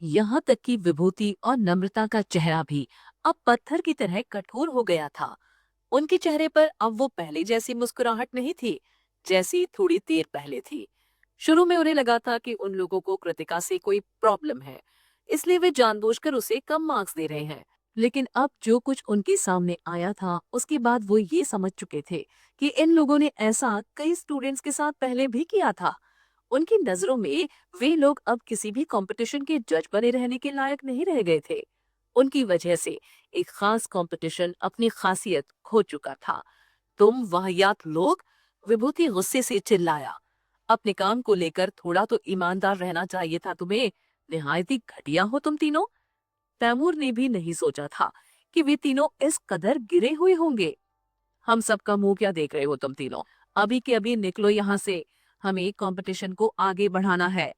यहाँ तक कि विभूति और नम्रता का चेहरा भी अब पत्थर की तरह कठोर हो गया था। उनके चेहरे पर अब वो पहले जैसी मुस्कुराहट नहीं थी, जैसी थोड़ी देर पहले थी। शुरू में उन्हें लगा था कि उन लोगों को कृतिका से कोई प्रॉब्लम है, इसलिए वे जानबूझकर उसे कम मार्क्स दे रहे हैं। लेकिन अब जो कुछ उनके सामने आया था, उसके बाद वो ये समझ चुके थे कि इन लोगों ने ऐसा कई स्टूडेंट्स के साथ पहले भी किया था। उनकी नजरों में वे लोग अब किसी भी कंपटीशन के जज बने रहने के लायक नहीं रह गए थे। उनकी वजह से एक खास कंपटीशन अपनी खासियत खो चुका था। तुम वाहियात लोग! विभूति गुस्से से चिल्लाया। अपने काम को लेकर थोड़ा तो ईमानदार रहना चाहिए था तुम्हें। निहायत ही घटिया हो तुम तीनों। तैमूर ने भी नहीं सोचा था कि वे तीनों इस कदर गिरे हुए होंगे। हम सबका मुंह क्या देख रहे हो तुम तीनों? अभी के अभी निकलो यहाँ से। हमें कंपटीशन को आगे बढ़ाना है।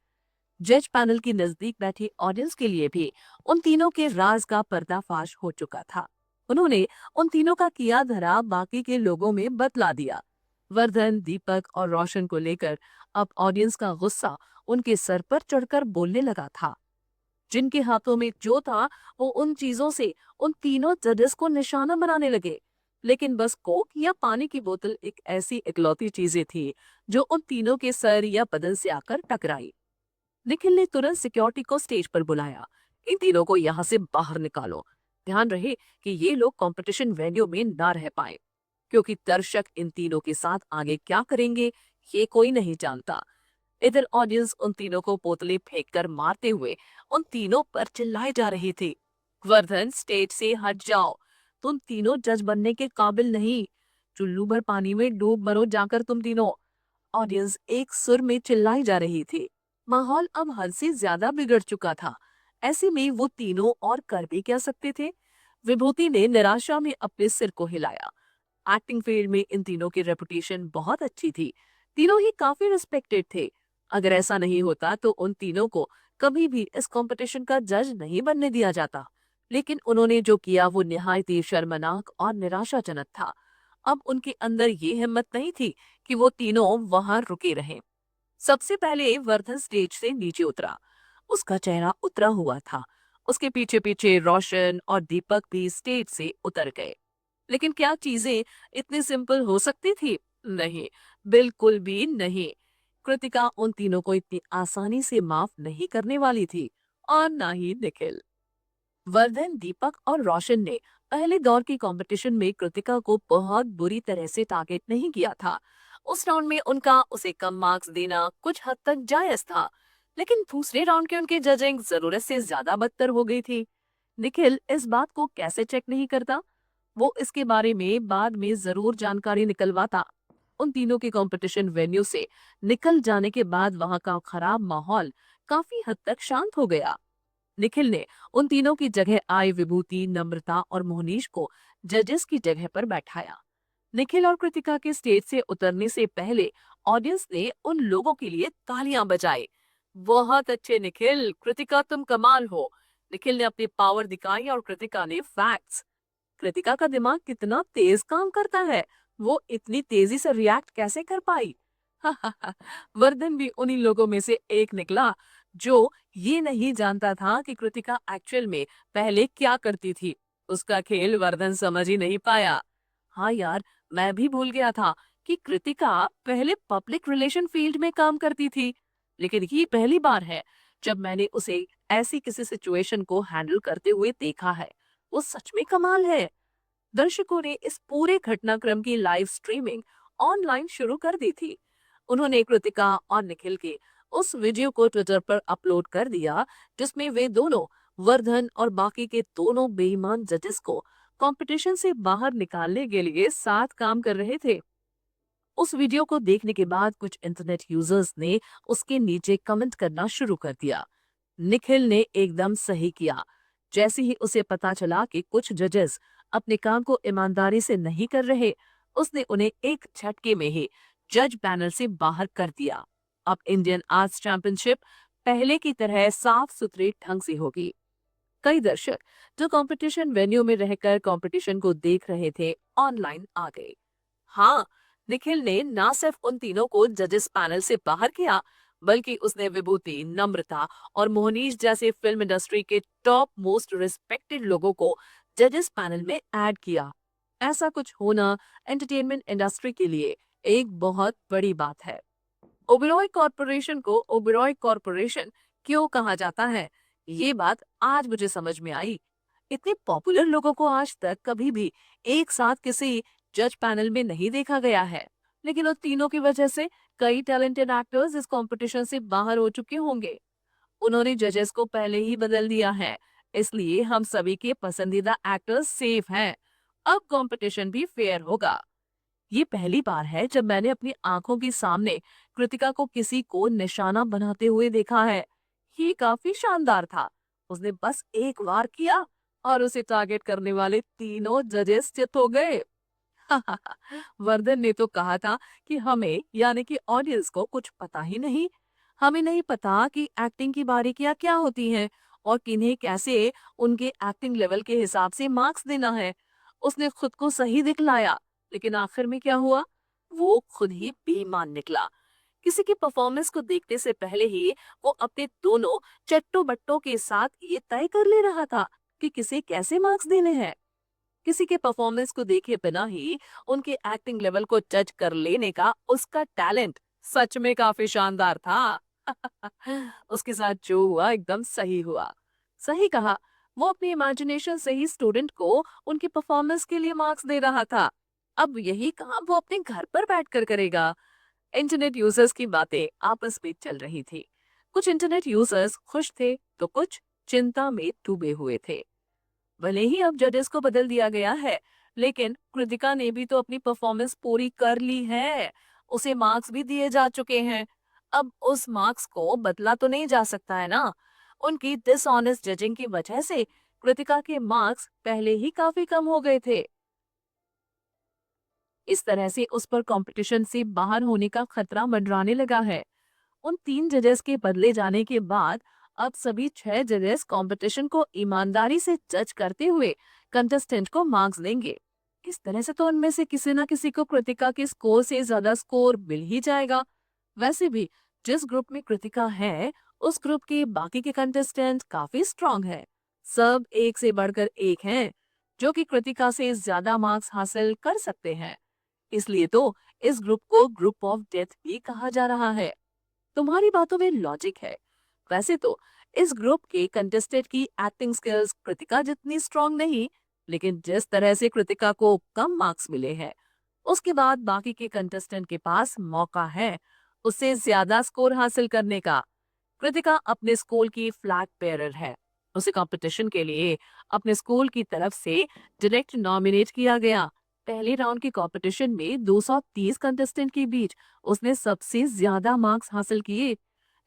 जज पैनल के नजदीक बैठी ऑडियंस के लिए भी उन तीनों के राज का पर्दाफाश हो चुका था। उन्होंने उन तीनों का किया धरा बाकी के लोगों में बतला दिया। वर्धन, दीपक और रोशन को लेकर अब ऑडियंस का गुस्सा उनके सर पर चढ़कर बोलने लगा था। जिनके हाथों में जो था, वो उन चीजों से उन तीनों जजेस को निशाना बनाने लगे। लेकिन बस कोक या पानी की बोतल एक ऐसी इकलौती चीजें थी जो उन तीनों के सर या बदन से आकर टकराई। निखिल ने तुरंत सिक्योरिटी को स्टेज पर बुलाया। इन तीनों को यहाँ से बाहर निकालो। ध्यान रहे कि ये लोग कंपटीशन वेन्यू में ना रह पाए, क्योंकि दर्शक इन तीनों के साथ आगे क्या करेंगे ये कोई नहीं जानता। इधर ऑडियंस उन तीनों को बोतलें फेंककर मारते हुए उन तीनों पर चिल्लाए जा रही थी। वर्धन, स्टेज से हट जाओ। तुम तीनों जज बनने के काबिल नहीं। चुल्लू भर पानी में डूब मरो जाकर तुम तीनों। ऑडियंस एक सुर में चिल्लाई जा रही थी। माहौल अब हद से ज्यादा बिगड़ चुका था। ऐसे में वो तीनों और कर भी क्या सकते थे? विभूति ने निराशा में अपने सिर को हिलाया। एक्टिंग फील्ड में इन तीनों की रेपुटेशन बहुत अच्छी थी। तीनों ही काफी रिस्पेक्टेड थे। अगर ऐसा नहीं होता तो उन तीनों को कभी भी इस कंपटीशन का जज नहीं बनने दिया जाता। लेकिन उन्होंने जो किया वो निहायत ही शर्मनाक और निराशाजनक था। अब उनके अंदर ये हिम्मत नहीं थी कि वो तीनों वहां रुके रहें। सबसे पहले वर्धन स्टेज से नीचे उतरा। उसका चेहरा उतरा हुआ था। उसके पीछे पीछे रोशन और दीपक भी स्टेज से उतर गए। लेकिन क्या चीजें इतनी सिंपल हो सकती थी? नहीं, बिल्कुल भी नहीं। कृतिका उन तीनों को इतनी आसानी से माफ नहीं करने वाली थी, और ना ही निखिल। वर्धन, दीपक और रोशन ने पहले दौर की कंपटीशन में कृतिका को बहुत बुरी तरह से टारगेट नहीं किया था। उस राउंड में उनका उसे कम मार्क्स देना कुछ हद तक जायज था। लेकिन दूसरे राउंड के उनकी जजिंग जरूरत से ज्यादा बदतर हो गई थी। निखिल इस बात को कैसे चेक नहीं करता? वो इसके बारे में बाद में जरूर जानकारी निकलवाता। उन तीनों के कंपटीशन वेन्यू से निकल जाने के बाद वहां का खराब माहौल काफी हद तक शांत हो गया। निखिल ने उन तीनों की जगह आए विभूति, नम्रता और मोहनीश को जजेस की जगह पर बैठाया। निखिल और कृतिका के स्टेज से उतरने से पहले ऑडियंस ने उन लोगों के लिए तालियां बजाई। बहुत अच्छे निखिल, कृतिका तुम कमाल हो। निखिल ने अपनी पावर दिखाई और कृतिका ने फैक्ट्स। कृतिका का दिमाग कितना तेज काम करता है। वो इतनी तेजी से रिएक्ट कैसे कर पाई? वर्धन भी उन्हीं लोगों में से एक निकला जो ये नहीं जानता था कि कृतिका एक्चुअल में पहले क्या करती थी। उसका खेल वर्धन समझ ही नहीं पाया। हाँ यार, मैं भी भूल गया था कि कृतिका पहले पब्लिक रिलेशन फील्ड में काम करती थी। लेकिन ये पहली बार है जब मैंने उसे ऐसी किसी सिचुएशन को हैंडल करते हुए देखा है। वो सच में कमाल है। दर्शकों ने इस पूरे घटनाक्रम की लाइव स्ट्रीमिंग ऑनलाइन शुरू कर दी थी। उन्होंने कृतिका और निखिल के उस वीडियो को ट्विटर पर अपलोड कर दिया जिसमें वे दोनों, वर्धन और बाकी के दोनों बेईमान जजेस को कंपटीशन से बाहर निकालने के लिए साथ काम कर रहे थे। उस वीडियो को देखने के बाद कुछ इंटरनेट यूजर्स ने उसके नीचे कमेंट करना शुरू कर दिया। निखिल ने एकदम सही किया। जैसे ही उसे पता चला कि कुछ जजेस अपने काम को ईमानदारी से नहीं कर रहे, उसने उन्हें एक झटके में ही जज पैनल से बाहर कर दिया। अब इंडियन आर्ट्स चैंपियनशिप पहले की तरह साफ सुथरे ढंग से होगी। कई दर्शक जो कंपटीशन वेन्यू में रहकर कंपटीशन को देख रहे थे, ऑनलाइन आ गए। हाँ, निखिल ने ना सिर्फ उन तीनों को जजेस पैनल से बाहर किया, बल्कि उसने विभूति, नम्रता और मोहनीश जैसे फिल्म इंडस्ट्री के टॉप मोस्ट रिस्पेक्टेड लोगों को जजेस पैनल में ऐड किया। ऐसा कुछ होना एंटरटेनमेंट इंडस्ट्री के लिए एक बहुत बड़ी बात है। ओबेरॉय कॉरपोरेशन को ओबेरॉय कॉरपोरेशन क्यों कहा जाता है, ये बात आज मुझे समझ में आई। इतने पॉपुलर लोगों को आज तक कभी भी एक साथ किसी जज पैनल में नहीं देखा गया है, लेकिन उन तीनों की वजह से कई टैलेंटेड एक्टर्स इस कंपटीशन से बाहर हो चुके होंगे। उन्होंने जजेस को पहले ही बदल दिया है, इसलिए हम सभी के पसंदीदा एक्टर्स सेफ हैं। अब कंपटीशन भी फेयर होगा। ये पहली बार है जब मैंने अपनी आंखों के सामने कृतिका को किसी को निशाना बनाते हुए देखा है। ये काफी शानदार था। उसने बस एक वार किया और उसे टारगेट करने वाले तीनों जजेस चित हो गए। वर्धन ने तो कहा था कि हमें यानी कि ऑडियंस को कुछ पता ही नहीं। हमें नहीं पता कि एक्टिंग की बारीकियां क्या होती हैं और किन्हें कैसे उनके एक्टिंग लेवल के हिसाब से मार्क्स देना है। उसने खुद को सही दिखलाया, लेकिन आखिर में क्या हुआ? वो खुद ही बेईमान निकला। किसी की परफॉर्मेंस को देखने से पहले ही वो अपने दोनों चट्टो बट्टों के साथ ये तय कर ले रहा था कि किसे कैसे मार्क्स देने हैं। किसी के परफॉर्मेंस को देखे बिना ही उनके एक्टिंग लेवल को जज कर लेने का उसका टैलेंट सच में काफी शानदार था। उसके साथ जो हुआ एकदम सही हुआ। सही कहा। वो अपनी इमेजिनेशन से ही स्टूडेंट को उनकी परफॉर्मेंस के लिए मार्क्स दे रहा था। अब यही काम वो अपने घर पर बैठकर करेगा। इंटरनेट यूजर्स की बातें आपस में चल रही थी। कुछ इंटरनेट यूजर्स खुश थे तो कुछ चिंता में डूबे हुए थे। भले ही अब जजेस को बदल दिया गया है, लेकिन कृतिका ने भी तो अपनी परफॉर्मेंस पूरी कर ली है। उसे मार्क्स भी दिए जा चुके हैं। अब उस मार्क्स को बदला तो नहीं जा सकता है ना। उनकी डिसऑनेस्ट जजिंग की वजह से कृतिका के मार्क्स पहले ही काफी कम हो गए थे। इस तरह से उस पर कंपटीशन से बाहर होने का खतरा मंडराने लगा है। उन 3 जजेस के बदले जाने के बाद अब सभी 6 जजेस कंपटीशन को ईमानदारी से जज करते हुए कंटेस्टेंट को मार्क्स देंगे। इस तरह से तो उनमें से किसी न किसी को कृतिका के स्कोर से ज्यादा स्कोर मिल ही जाएगा। वैसे भी जिस ग्रुप में कृतिका है, उस ग्रुप के बाकी के कंटेस्टेंट काफी स्ट्रांग है। सब एक से बढ़कर एक हैं, जो कि कृतिका से ज्यादा मार्क्स हासिल कर सकते हैं। इसलिए तो इस ग्रुप को ग्रुप ऑफ डेथ भी कहा जा रहा है। तुम्हारी बातों में लॉजिक है। वैसे तो इस ग्रुप के कंटेस्टेंट की एक्टिंग स्किल्स कृतिका जितनी स्ट्रांग नहीं, लेकिन जिस तरह से कृतिका को कम मार्क्स मिले हैं, उसके बाद बाकी के कंटेस्टेंट के पास मौका है उससे ज्यादा स्कोर हासिल करने का। कृतिका अपने स्कूल की फ्लैग बेयरर है। उसे कंपटीशन के लिए अपने स्कूल की तरफ से डायरेक्ट नॉमिनेट किया गया। पहले राउंड के कंपटीशन में 230 कंटेस्टेंट के बीच उसने सबसे ज्यादा मार्क्स हासिल किए।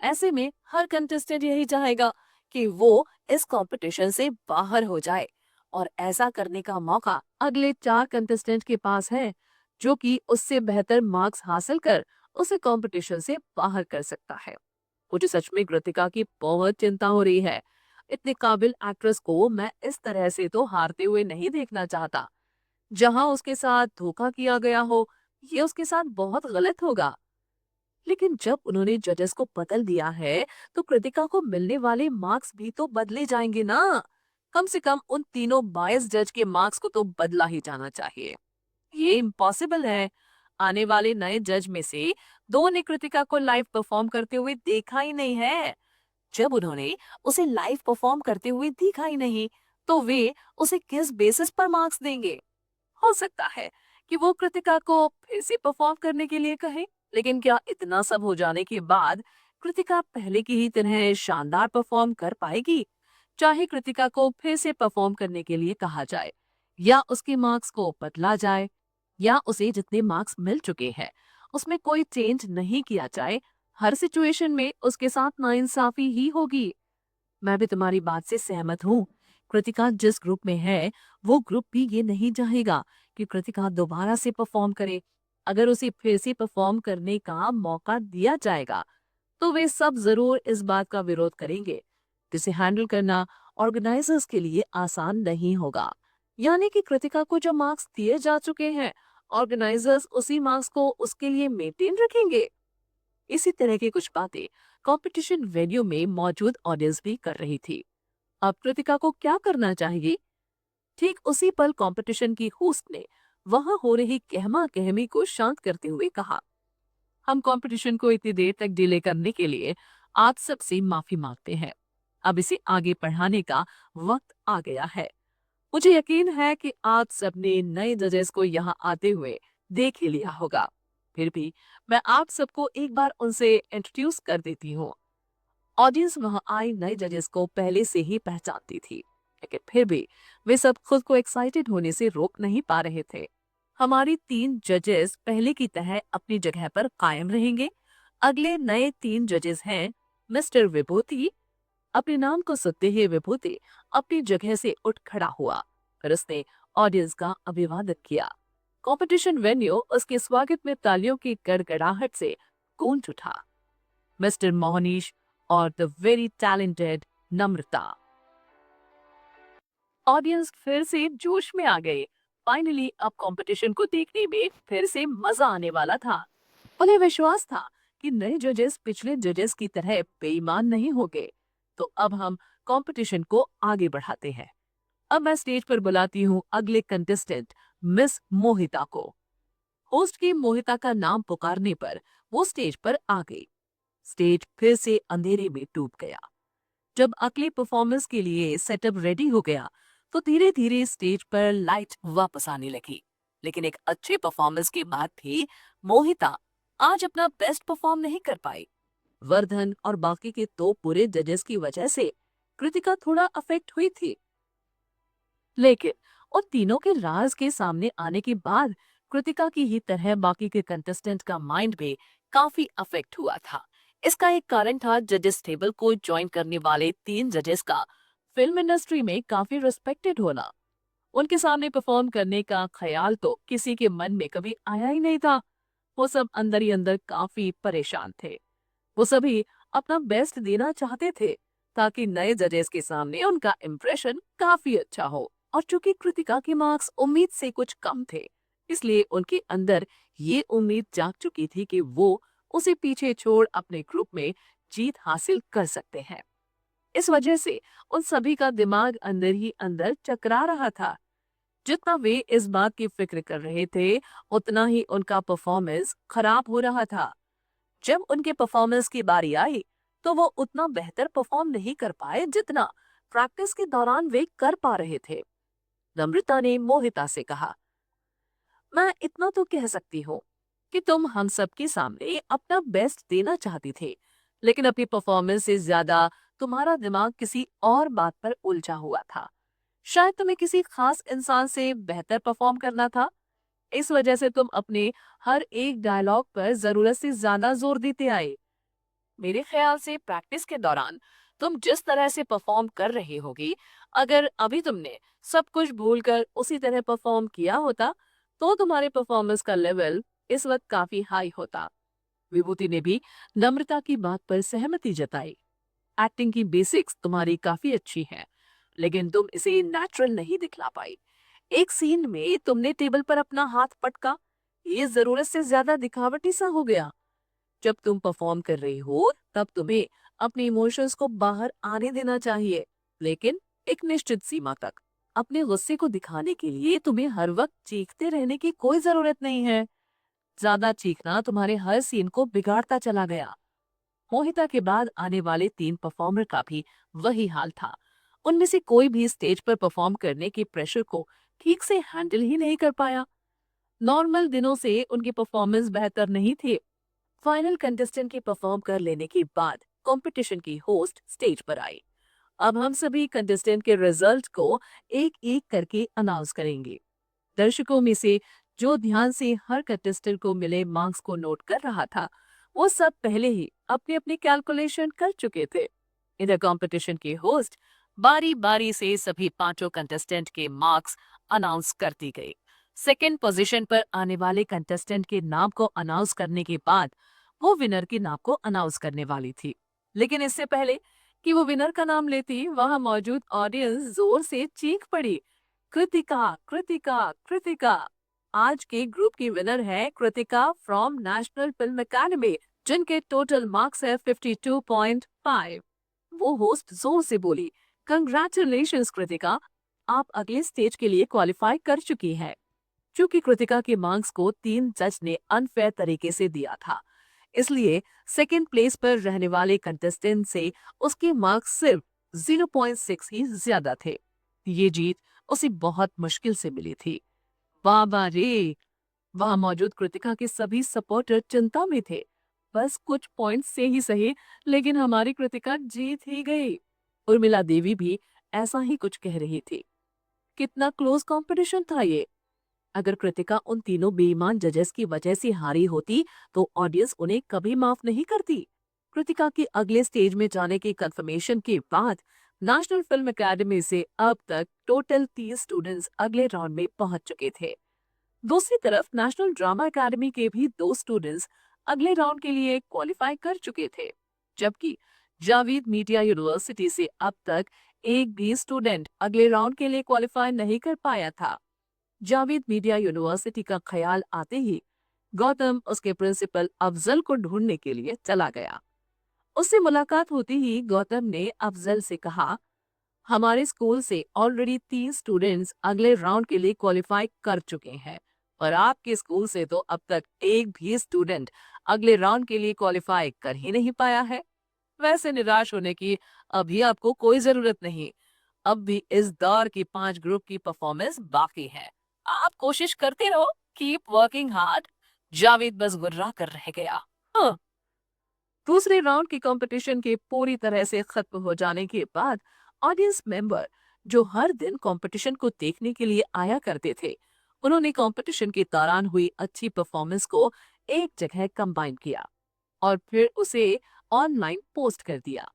ऐसे में हर कंटेस्टेंट यही चाहेगा कि वो इस कंपटीशन से बाहर हो जाए, और ऐसा करने का मौका अगले 4 कंटेस्टेंट के पास है, जो कि उससे बेहतर मार्क्स हासिल कर उसे कंपटीशन से बाहर कर सकता है। मुझे सच में कृतिका की बहुत चिंता हो रही है। इतने काबिल एक्ट्रेस को मैं इस तरह से तो हारते हुए नहीं देखना चाहता। जहां उसके साथ धोखा किया गया हो, ये उसके साथ बहुत गलत होगा। लेकिन जब उन्होंने जजेस को बदल दिया है, तो कृतिका को मिलने वाले मार्क्स भी तो बदले जाएंगे ना। कम से कम उन तीनों बायस जज के मार्क्स को तो बदला ही जाना चाहिए। ये इम्पॉसिबल है। आने वाले नए जज में से 2 ने कृतिका को लाइव परफॉर्म करते हुए देखा ही नहीं है। जब उन्होंने उसे लाइव परफॉर्म करते हुए देखा ही नहीं, तो वे उसे किस बेसिस पर मार्क्स देंगे? हो सकता है कि वो कृतिका को फिर से परफॉर्म करने के लिए कहे, लेकिन क्या इतना सब हो जाने के बाद कृतिका पहले की ही तरह शानदार परफॉर्म कर पाएगी? चाहे कृतिका को फिर से परफॉर्म करने के लिए कहा जाए, या उसके मार्क्स को बदला जाए, या उसे जितने मार्क्स मिल चुके हैं उसमें कोई चेंज नहीं किया जाए, हर सिचुएशन में उसके साथ नाइंसाफी ही होगी। मैं भी तुम्हारी बात से सहमत हूँ। कृतिका जिस ग्रुप में है, वो ग्रुप भी ये नहीं चाहेगा कि कृतिका दोबारा से परफॉर्म करे। अगर उसे फिर से परफॉर्म करने का मौका दिया जाएगा, तो वे सब जरूर इस बात का विरोध करेंगे, जिसे हैंडल करना ऑर्गेनाइजर्स के लिए आसान नहीं होगा। यानी कि कृतिका को जो मार्क्स दिए जा चुके हैं, ऑर्गेनाइजर्स उसी मार्क्स को उसके लिए मेंटेन रखेंगे। इसी तरह की कुछ बातें कंपटीशन वेन्यू में मौजूद ऑडियंस भी कर रही थी। अब कृतिका को क्या करना चाहिए? ठीक उसी पल कंपटीशन की होस्ट ने वहां हो रही कहमा कहमी को शांत करते हुए कहा, हम कंपटीशन को इतनी देर तक डिले करने के लिए आप सबसे माफी मांगते हैं। अब इसे आगे बढ़ाने का वक्त आ गया है। मुझे यकीन है कि आप सबने नए जजेस को यहाँ आते हुए देख ही लिया होगा। फिर भी मैं आप सबको एक बार उनसे इंट्रोड्यूस कर देती हूँ। ऑडियंस वहां आए नए जजेस को पहले से ही पहचानती थी, लेकिन फिर भी वे सब खुद को एक्साइटेड होने से रोक नहीं पा रहे थे। हमारी 3 जजेस पहले की तरह अपनी जगह पर कायम रहेंगे। अगले नए 3 जजेस हैं मिस्टर विभूति। अपने नाम को सुनते ही विभूति अपनी जगह से उठ खड़ा हुआ और उसने ऑडियंस का अभिवादन किया। कंपटीशन वेन्यू उसके स्वागत में तालियों की गड़गड़ाहट से गूंज उठा। मिस्टर मोहनीश और the very talented Namrata. Audience फिर से जोश में आ गए। फाइनली अब कंपटीशन को देखने में फिर से मजा आने वाला था। उन्हें विश्वास था कि नए जजेस पिछले जजेस की तरह बेईमान नहीं होंगे। तो अब हम कंपटीशन को आगे बढ़ाते हैं। अब मैं स्टेज पर बुलाती हूँ अगले कंटेस्टेंट मिस मोहिता को। होस्ट की मोहिता का नाम पुकारने पर वो स्टेज पर आ गई। स्टेज फिर से अंधेरे में डूब गया। जब अगली परफॉर्मेंस के लिए सेटअप रेडी हो गया तो धीरे धीरे स्टेज पर लाइट वापस आने लगी। लेकिन एक अच्छे परफॉर्मेंस के बाद भी मोहिता आज अपना बेस्ट परफॉर्म नहीं कर पाई। वर्धन और बाकी के 2 पूरे जजेस की वजह से कृतिका थोड़ा अफेक्ट हुई थी। लेकिन उन तीनों के राज के सामने आने के बाद कृतिका की ही तरह बाकी के कंटेस्टेंट का माइंड भी काफी अफेक्ट हुआ था। इसका एक कारण था जजेस टेबल को ज्वाइन करने वाले 3 जजेस का फिल्म इंडस्ट्री में काफी रिस्पेक्टेड होना। उनके सामने परफॉर्म करने का ख्याल तो किसी के मन में कभी आया ही नहीं था। वो सब अंदर ही अंदर काफी परेशान थे। वो सभी अपना बेस्ट देना चाहते थे ताकि नए जजेस के सामने उनका इम्प्रेशन काफी अच्छा हो। और चूंकि कृतिका के मार्क्स उम्मीद से कुछ कम थे, इसलिए उनके अंदर ये उम्मीद जाग चुकी थी कि वो उसे पीछे छोड़ अपने ग्रुप में जीत हासिल कर सकते हैं। इस वजह से उन सभी का दिमाग अंदर ही अंदर चकरा रहा था। जितना वे इस बात की फिक्र कर रहे थे, उतना ही उनका परफॉर्मेंस खराब हो रहा था। जब उनके परफॉर्मेंस की बारी आई, तो वो उतना बेहतर परफॉर्म नहीं कर पाए जितना प्रैक्टिस के दौरान वे कर पा रहे थे। नम्रता ने मोहिता से कहा, मैं इतना तो कह सकती हूँ कि तुम हम सबके सामने अपना बेस्ट देना चाहती थे, लेकिन अपनी परफॉर्मेंस से ज्यादा तुम्हारा दिमाग किसी और बात पर उलझा हुआ था। शायद तुम्हें किसी खास इंसान से बेहतर परफॉर्म करना था। इस वजह से तुम अपने हर एक डायलॉग पर जरूरत से ज्यादा जोर देते आए। मेरे ख्याल से प्रैक्टिस के दौरान तुम जिस तरह से परफॉर्म कर रही होगी, अगर अभी तुमने सब कुछ भूलकर उसी तरह परफॉर्म किया होता, तो तुम्हारे परफॉर्मेंस का लेवल इस वक्त काफी हाई होता। विभूति ने भी नम्रता की बात पर सहमति जताई। एक्टिंग की बेसिक्स तुम्हारी काफी अच्छी है, लेकिन तुम इसे नेचुरल नहीं दिखला पाई। एक सीन में तुमने टेबल पर अपना हाथ पटका, ये जरूरत से ज्यादा दिखावटी सा हो गया। जब तुम परफॉर्म कर रही हो, तब तुम्हें अपने इमोशंस को बाहर आने देना चाहिए, लेकिन एक निश्चित सीमा तक। अपने गुस्से को दिखाने के लिए तुम्हें हर वक्त चीखते रहने की कोई जरूरत नहीं है। ज्यादा चीखना तुम्हारे हर सीन को बिगाड़ता चला गया। मोहिता के बाद आने वाले 3 परफॉर्मर का भी वही हाल था। उनमें से कोई भी स्टेज पर परफॉर्म करने के प्रेशर को ठीक से हैंडल ही नहीं कर पाया। नॉर्मल दिनों से उनकी परफॉर्मेंस बेहतर नहीं थी। फाइनल कंटेस्टेंट के परफॉर्म कर लेने के बाद कंपटीशन की होस्ट स्टेज पर आई। अब हम सभी कंटेस्टेंट के रिजल्ट को एक एक करके अनाउंस करेंगे। दर्शकों में से जो ध्यान से हर कंटेस्टेंट को मिले मार्क्स को नोट कर रहा था, वो सब पहले ही अपनी अपनी कैलकुलेशन कर चुके थे। इधर कंपटीशन की होस्ट बारी बारी से सभी 5 कंटेस्टेंट के मार्क्स अनाउंस करती गई। सेकेंड पोजीशन पर आने वाले कंटेस्टेंट के नाम को अनाउंस करने के बाद वो विनर के नाम को अनाउंस करने वाली थी। लेकिन इससे पहले कि वो विनर का नाम लेती, वहां मौजूद ऑडियंस जोर से चीख पड़ी, कृतिका कृतिका कृतिका। आज के ग्रुप की विनर है Kritika from national film academy जिनके टोटल मार्क्स है 52.5। वो होस्ट जोर से बोली, कंग्रेचुलेशंस कृतिका, आप अगले स्टेज के लिए क्वालिफाई कर चुकी हैं। क्योंकि कृतिका के मार्क्स को 3 जज ने अनफेयर तरीके से दिया था, इसलिए सेकंड प्लेस पर रहने वाले कंटेस्टेंट से उसके मार्क्स सिर्फ 0.6 ही ज्यादा थे। ये जीत उसे बहुत मुश्किल से मिली थी। बाबा रे! वहां मौजूद कृतिका के सभी सपोर्टर चिंता में थे। बस कुछ पॉइंट्स से ही सही, लेकिन हमारी कृतिका जीत ही गई। उर्मिला देवी भी ऐसा ही कुछ कह रही थी। कितना क्लोज कंपटीशन था ये। अगर कृतिका उन तीनों बेईमान जजेस की वजह से हारी होती तो ऑडियंस उन्हें कभी माफ नहीं करती। कृतिका के अगले स्टेज में जाने की कंफर्मेशन के बाद नेशनल फिल्म एकेडमी से अब तक टोटल 30 स्टूडेंट्स अगले राउंड में पहुंच चुके थे। दूसरी तरफ नेशनल ड्रामा एकेडमी के भी 2 स्टूडेंट्स अगले राउंड के लिए क्वालिफाई कर चुके थे, जबकि जावेद मीडिया यूनिवर्सिटी से अब तक एक भी स्टूडेंट अगले राउंड के लिए क्वालिफाई नहीं कर पाया था। जावेद मीडिया यूनिवर्सिटी का ख्याल आते ही गौतम उसके प्रिंसिपल अफजल को ढूंढने के लिए चला गया। उससे मुलाकात होती ही गौतम ने अफजल से कहा, हमारे स्कूल से ऑलरेडी 3 स्टूडेंट्स अगले राउंड के लिए क्वालिफाई कर चुके हैं और आपके स्कूल से तो अब तक एक भी स्टूडेंट अगले राउंड के लिए क्वालिफाई कर ही नहीं पाया है। वैसे निराश होने की अभी आपको कोई जरूरत नहीं। अब भी इस दौर की 5 ग्रुप की परफॉर्मेंस बाकी है। आप कोशिश करते रहो, कीप वर्किंग हार्ड। जावेद बस गुर्रा कर रह गया। हाँ। दूसरे राउंड की कंपटीशन के पूरी तरह से खत्म हो जाने के बाद ऑडियंस मेंबर जो हर दिन कंपटीशन को देखने के लिए आया करते थे, उन्होंने कंपटीशन के दौरान हुई अच्छी परफॉर्मेंस को एक जगह कंबाइन किया और फिर उसे ऑनलाइन पोस्ट कर दिया।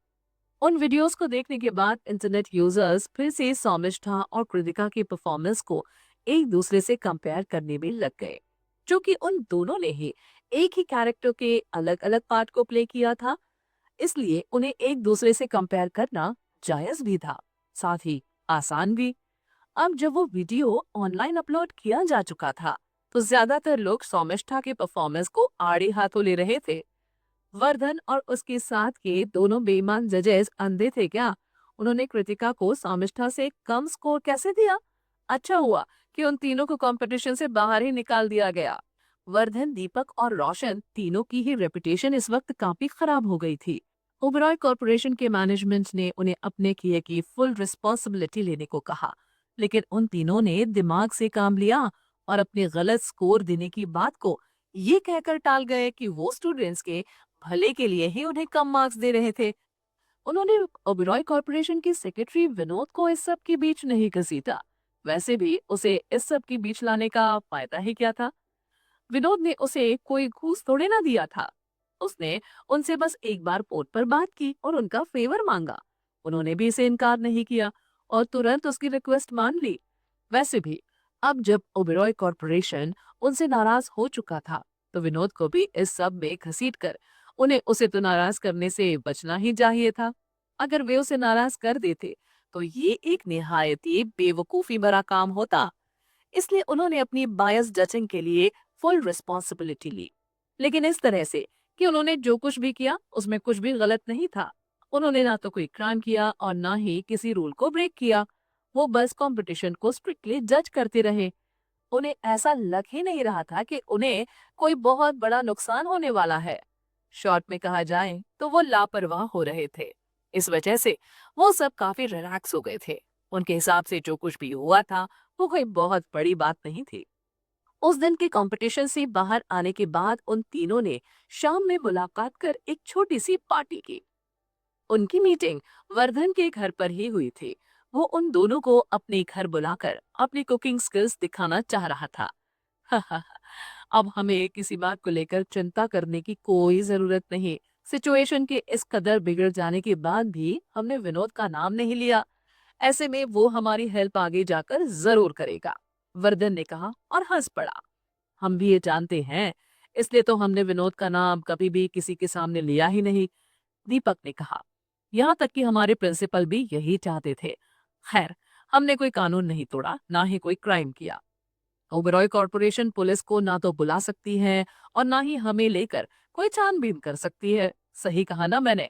उन वीडियोस को देखने के बाद इंटरनेट यूजर्स फिर से सौमिष्ठा और कृतिका की परफॉर्मेंस को एक दूसरे से कंपेयर करने में लग गए, क्योंकि उन दोनों ने ही एक ही कैरेक्टर के अलग अलग पार्ट को प्ले किया था, इसलिए उन्हें एक दूसरे से कंपेयर करना जायज भी था, साथ ही आसान भी। अब जब वो वीडियो ऑनलाइन अपलोड किया जा चुका था, तो ज्यादातर लोग सौमिष्ठा के परफॉर्मेंस को आड़े हाथों ले रहे थे। वर्धन और उसके साथ के दोनों बेईमान जजेस अंधे थे क्या? उन्होंने कृतिका को सौमिष्ठा से कम स्कोर कैसे दिया? अच्छा हुआ कि उन तीनों को कंपटीशन से बाहर ही निकाल दिया गया। वर्धन, दीपक और रोशन तीनों की ही रेपुटेशन इस वक्त काफी खराब हो गई थी। ओबेरॉय कॉरपोरेशन के मैनेजमेंट ने उन्हें अपने किए की फुल रिस्पॉन्सिबिलिटी लेने को कहा, लेकिन उन तीनों ने दिमाग से काम लिया और अपने गलत स्कोर देने की बात को ये कहकर टाल गए कि वो स्टूडेंट्स के भले के लिए ही उन्हें कम मार्क्स दे रहे थे। उन्होंने ओबेरॉय कॉरपोरेशन के सेक्रेटरी विनोद को इस सब के बीच नहीं घसीटा। वैसे भी उसे इस सब के बीच लाने का फायदा ही क्या था? विनोद ने उसे कोई घूस थोड़े ना दिया था। उसने उनसे बस एक बार फोन पर बात की और उनका फेवर मांगा। उन्होंने भी इसे इनकार नहीं किया और तुरंत उसकी रिक्वेस्ट मान ली। वैसे भी अब जब ओबेरॉय कॉरपोरेशन उनसे नाराज हो चुका था, तो विनोद को भी इस सब में घसीटकर उन्हें उसे तो नाराज करने से बचना ही चाहिए था। अगर वे उसे नाराज कर देते तो ये एक निहायत ही बेवकूफी भरा काम होता। इसलिए उन्होंने अपनी बायस जजिंग के लिए फुल रिस्पॉन्सिबिलिटी ली, लेकिन इस तरह से कि उन्होंने जो कुछ भी किया उसमें कुछ भी गलत नहीं था। उन्होंने ना तो कोई क्राइम किया और ना ही किसी रूल को ब्रेक किया। वो बस कंपटीशन को स्ट्रिक्टली जज करते रहे। उन्हें ऐसा लग ही नहीं रहा था कि उन्हें कोई बहुत बड़ा नुकसान होने वाला है। शॉर्ट में कहा जाए तो वो लापरवाह हो रहे थे। इस वजह से वो सब काफी रिलैक्स हो गए थे। उनके हिसाब से जो कुछ भी हुआ था वो कोई बहुत बड़ी बात नहीं थी। उस दिन के कंपटीशन से बाहर आने के बाद उन तीनों ने शाम में मुलाकात कर एक छोटी सी पार्टी की। उनकी मीटिंग वर्धन के घर पर ही हुई थी। वो उन दोनों को अपने घर बुलाकर अपनी कुकिंग स्किल्स दिखाना चाह रहा था। अब हमें किसी बात को लेकर चिंता करने की कोई जरूरत नहीं। सिचुएशन के इस कदर बिगड़ जाने के बाद भी हमने विनोद का नाम नहीं लिया। ऐसे में वो हमारी हेल्प आगे जाकर जरूर करेगा, वर्धन ने कहा और हंस पड़ा। हम भी ये जानते हैं, इसलिए तो हमने विनोद का नाम कभी भी किसी के सामने लिया ही नहीं, दीपक ने कहा। यहाँ तक कि हमारे प्रिंसिपल भी यही चाहते थे। खैर, हमने कोई कानून नहीं तोड़ा, ना ही कोई क्राइम किया। ओबेरॉय कॉरपोरेशन पुलिस को ना तो बुला सकती है और ना ही हमें लेकर कोई छानबीन कर सकती है। सही कहा ना मैंने?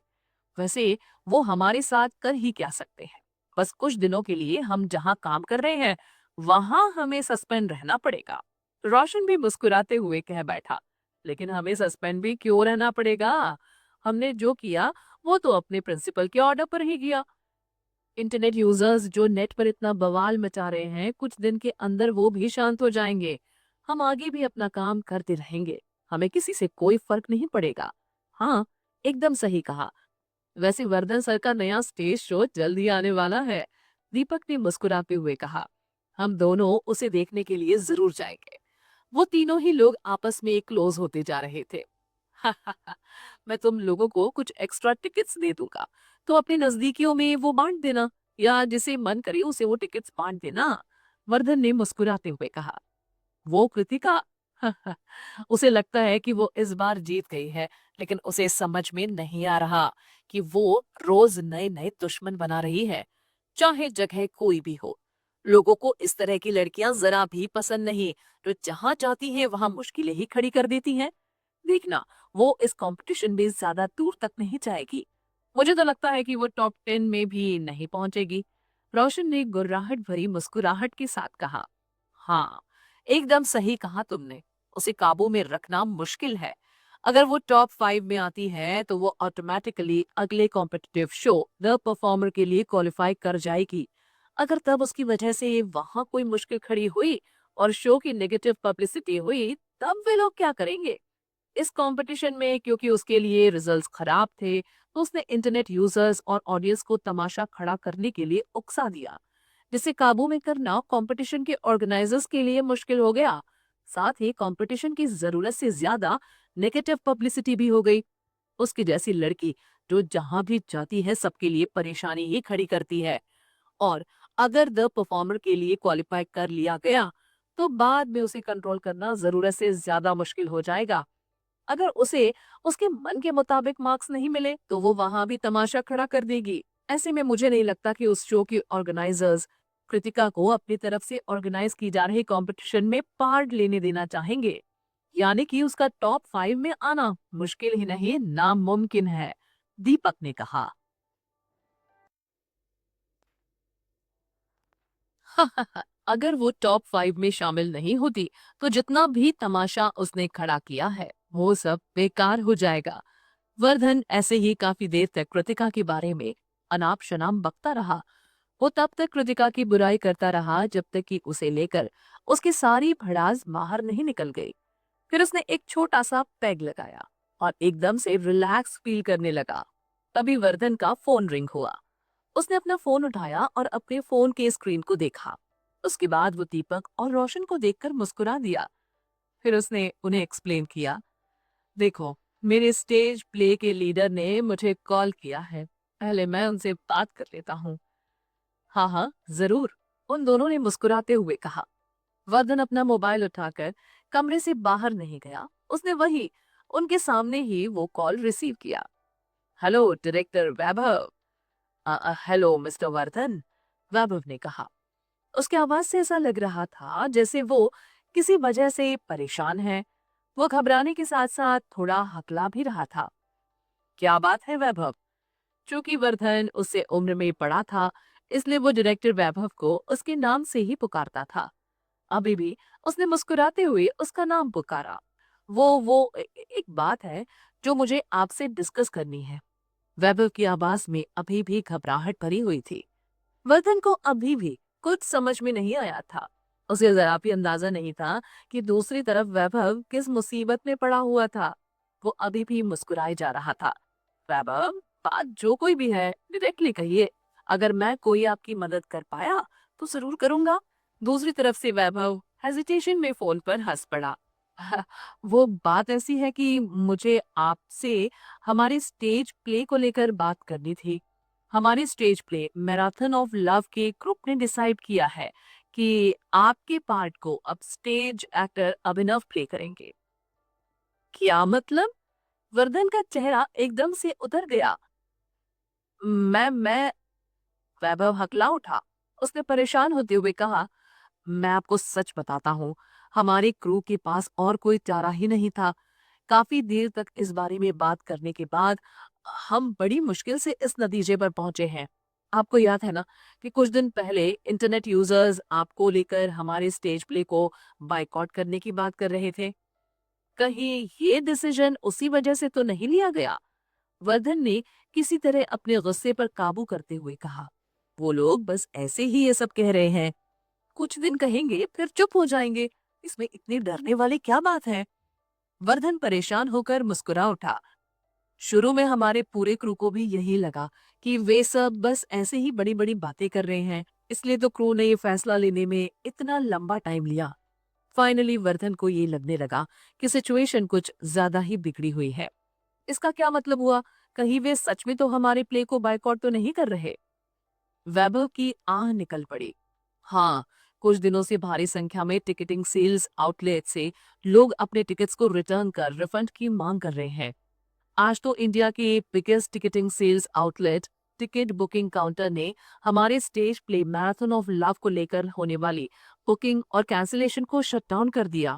वैसे वो हमारे साथ कर ही क्या सकते हैं? बस कुछ दिनों के लिए हम जहाँ काम कर रहे हैं, वहाँ हमें सस्पेंड रहना पड़ेगा। रोशन भी मुस्कुराते हुए कह बैठा, लेकिन हमें सस्पेंड भी क्यों रहना पड़ेगा? हमने जो किया, वो तो अपने प्रिंसिपल के ऑर्डर पर ही किया। इंटरनेट यूजर्स जो नेट पर इतना बवाल मचा रहे हैं, कुछ दिन के अंदर वो भी शांत हो जाएंगे। हम आगे भी अपना काम करते रहेंगे। हमें किसी से कोई फर्क नहीं पड़ेगा। हाँ, एकदम सही कहा। वैसे वर्धन सर का नया स्टेज शो जल्द ही आने वाला है। दीपक ने मुस्कुराते हुए कहा। हम दोनों उसे देखने के लिए जरूर जाएंगे। वो तीनों ही लोग आपस में क्लोज होते जा रहे थे। मैं तुम लोगों को कुछ एक्स्ट्रा टिकट्स दे दूंगा, तो अपने नजदीकियों में वो बांट देना, या जिसे मन करे उसे वो टिकट्स बांट देना। वर्धन ने मुस्कुराते हुए कहा। वो कृतिका, उसे लगता है कि वो इस बार जीत गई है, लेकिन उसे समझ में नहीं आ रहा कि वो रोज नए नए दुश्मन बना रही है, चाहे जगह कोई भी हो। लोगों को इस तरह की लड़कियां जरा भी पसंद नहीं, जो जहां जाती हैं वहां मुश्किलें ही खड़ी कर देती हैं। देखना, वो इस कंपटीशन में ज्यादा दूर तक नहीं जाएगी। मुझे तो लगता है कि वो टॉप 10 में भी नहीं पहुंचेगी। रोशन ने गुर्राहट भरी मुस्कुराहट के साथ कहा। हाँ, एकदम सही कहा तुमने। उसे काबू में रखना मुश्किल है। अगर वो टॉप 5 में आती है तो वो ऑटोमेटिकली अगले कॉम्पिटिटिव शो द परफॉर्मर के लिए क्वालिफाई कर जाएगी। अगर तब उसकी वजह से वहां कोई मुश्किल खड़ी हुई और शो की नेगेटिव पब्लिसिटी हुई, तब वे लोग क्या करेंगे? इस कंपटीशन में क्योंकि उसके लिए रिजल्ट्स खराब थे, तो उसने इंटरनेट यूजर्स और ऑडियंस को तमाशा खड़ा करने के लिए उकसा दिया, जिसे काबू में करना कंपटीशन के ऑर्गेनाइजर्स के लिए मुश्किल हो गया। साथ ही कंपटीशन की जरूरत से ज्यादा नेगेटिव पब्लिसिटी भी हो गई। उसकी जैसी लड़की जो जहां भी जाती है सबके लिए परेशानी ही खड़ी करती है। और अगर द परफॉर्मर के लिए क्वालिफाई कर लिया गया, तो बाद में उसे कंट्रोल करना जरूरत से ज्यादा मुश्किल हो जाएगा। अगर उसे उसके मन के मुताबिक मार्क्स नहीं मिले, तो वो वहां भी तमाशा खड़ा कर देगी। ऐसे में मुझे नहीं लगता कि उस शो के ऑर्गेनाइजर्स कृतिका को अपनी तरफ से ऑर्गेनाइज की जा रही कंपटीशन में पार्ट लेने देना चाहेंगे। यानी कि उसका टॉप 5 में आना मुश्किल ही नहीं, नामुमकिन है। दीपक ने कहा। अगर वो टॉप 5 में शामिल नहीं होती, तो जितना भी तमाशा उसने खड़ा किया है, वो सब बेकार हो जाएगा। वर्धन ऐसे ही काफी देर तक कृतिका के बारे में अनाप शनाप बकता रहा। वो तब तक कृतिका की बुराई करता रहा जब तक कि उसे लेकर उसकी सारी भड़ास बाहर नहीं निकल गई। फिर उसने एक छोटा सा पैग लगाया और एकदम से रिलैक्स फील करने लगा। तभी वर्धन का फोन रिंग हुआ। उसने अपना फोन उठाया और अपने फोन के स्क्रीन को देखा। उसके बाद वो दीपक और रोशन को देखकर मुस्कुरा दिया। फिर उसने उन्हें एक्सप्लेन किया। देखो, मेरे स्टेज प्ले के लीडर ने मुझे कॉल किया है। पहले मैं उनसे बात कर लेता हूँ। हाँ हाँ, जरूर, उन दोनों ने मुस्कुराते हुए कहा। वर्धन अपना मोबाइल उठाकर कमरे से बाहर नहीं गया। उसने वही उनके सामने ही वो कॉल रिसीव किया। हेलो डायरेक्टर वैभव। हेलो मिस्टर वर्धन, वैभव ने कहा। उसकी आवाज से ऐसा लग रहा था जैसे वो किसी वजह से परेशान है। वो घबराने के साथ साथ थोड़ा हकला भी रहा था। क्या बात है वैभव? चूंकि वर्धन उससे उम्र में बड़ा था, इसलिए वो डायरेक्टर वैभव को उसके नाम से ही पुकारता था। अभी भी उसने मुस्कुराते हुए उसका नाम पुकारा। एक बात है जो मुझे आपसे डिस्कस करनी है। वैभव की आवाज में अभी भी घबराहट भरी हुई थी। वर्धन को अभी भी कुछ समझ में नहीं आया था। उसे जरा भी अंदाजा नहीं था कि दूसरी तरफ वैभव किस मुसीबत में पड़ा हुआ था। वो अभी भी मुस्कुराए जा रहा था। वैभव, बात जो कोई भी है डायरेक्टली कहिए। अगर मैं कोई आपकी मदद कर पाया तो जरूर करूंगा। दूसरी तरफ से वैभव हेजिटेशन में फोन पर हंस पड़ा। वो बात ऐसी है कि मुझे आपसे हमारे स्टेज प्ले को लेकर बात करनी थी। हमारे stage play marathon of love के ग्रुप ने डिसाइड किया है कि आपके पार्ट को अब स्टेज एक्टर अभिनव प्ले करेंगे। क्या मतलब? वर्धन का चेहरा एकदम से उतर गया। मैं वैभव हकला उठा। उसने परेशान होते हुए कहा, मैं आपको सच बताता हूँ, हमारे क्रू के पास और कोई चारा ही नहीं था। काफी देर तक इस बारे में बात करने के बाद हम बड़ी मुश्किल से इस नतीजे पर पहुंचे हैं। आपको याद है ना कि कुछ दिन पहले इंटरनेट यूजर्स आपको लेकर हमारे स्टेज प्ले को बायकॉट करने की बात कर रहे थे। कहीं ये डिसीजन उसी वजह से तो नहीं लिया गया? वर्धन ने किसी तरह अपने गुस्से पर काबू करते हुए कहा, वो लोग बस ऐसे ही ये सब कह रहे हैं। कुछ दिन कहेंगे फिर चुप हो जाएंगे। इसमें इतनी डरने वाली क्या बात है? वर्धन परेशान होकर मुस्कुरा उठा। शुरू में हमारे पूरे क्रू को भी यही लगा कि वे सब बस ऐसे ही बड़ी बड़ी बातें कर रहे हैं, इसलिए तो क्रू ने ये फैसला लेने में इतना लंबा टाइम लिया। फाइनली वर्धन को ये लगने लगा कि सिचुएशन कुछ ज्यादा ही बिगड़ी हुई है। इसका क्या मतलब हुआ? कहीं वे सच में तो हमारे प्ले को बायकॉट तो नहीं कर रहे? वैभव की आह निकल पड़ी। हाँ, कुछ दिनों से भारी संख्या में टिकटिंग सेल्स आउटलेट से लोग अपने टिकट्स को रिटर्न कर रिफंड की मांग कर रहे हैं। आज तो इंडिया के biggest ticketing sales outlet ticket booking counter ने हमारे stage play marathon of love को लेकर होने वाली बुकिंग और कैंसिलेशन को शट डाउन कर दिया।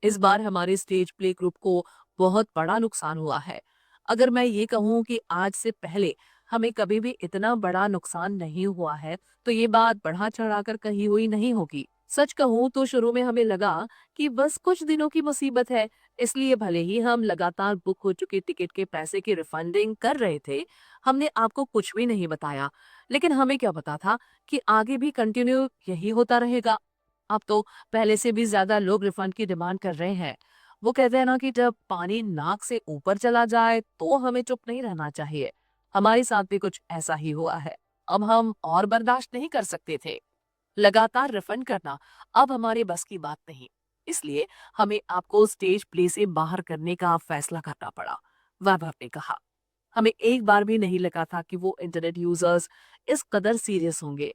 इस बार हमारे स्टेज प्ले ग्रुप को बहुत बड़ा नुकसान हुआ है। अगर मैं ये कहूँ कि आज से पहले हमें कभी भी इतना बड़ा नुकसान नहीं हुआ है, तो ये बात बढ़ा चढ़ाकर कही हुई नहीं होगी। सच कहूँ तो शुरू में हमें लगा कि बस कुछ दिनों की मुसीबत है, इसलिए भले ही हम लगातार बुक हो चुके टिकट के पैसे की रिफंडिंग कर रहे थे, हमने आपको कुछ भी नहीं बताया। लेकिन हमें क्या पता था कि आगे भी कंटिन्यू यही होता रहेगा। अब तो पहले से भी ज्यादा लोग रिफंड की डिमांड कर रहे हैं। वो कहते हैं ना कि जब पानी नाक से ऊपर चला जाए तो हमें चुप नहीं रहना चाहिए। हमारे साथ भी कुछ ऐसा ही हुआ है। अब हम और बर्दाश्त नहीं कर सकते थे। लगातार रिफंड करना अब हमारे बस की बात नहीं। इसलिए हमें आपको स्टेज प्ले से बाहर करने का फैसला करना पड़ा, वैभव ने कहा। हमें एक बार भी नहीं लगा था कि वो इंटरनेट यूजर्स इस कदर सीरियस होंगे।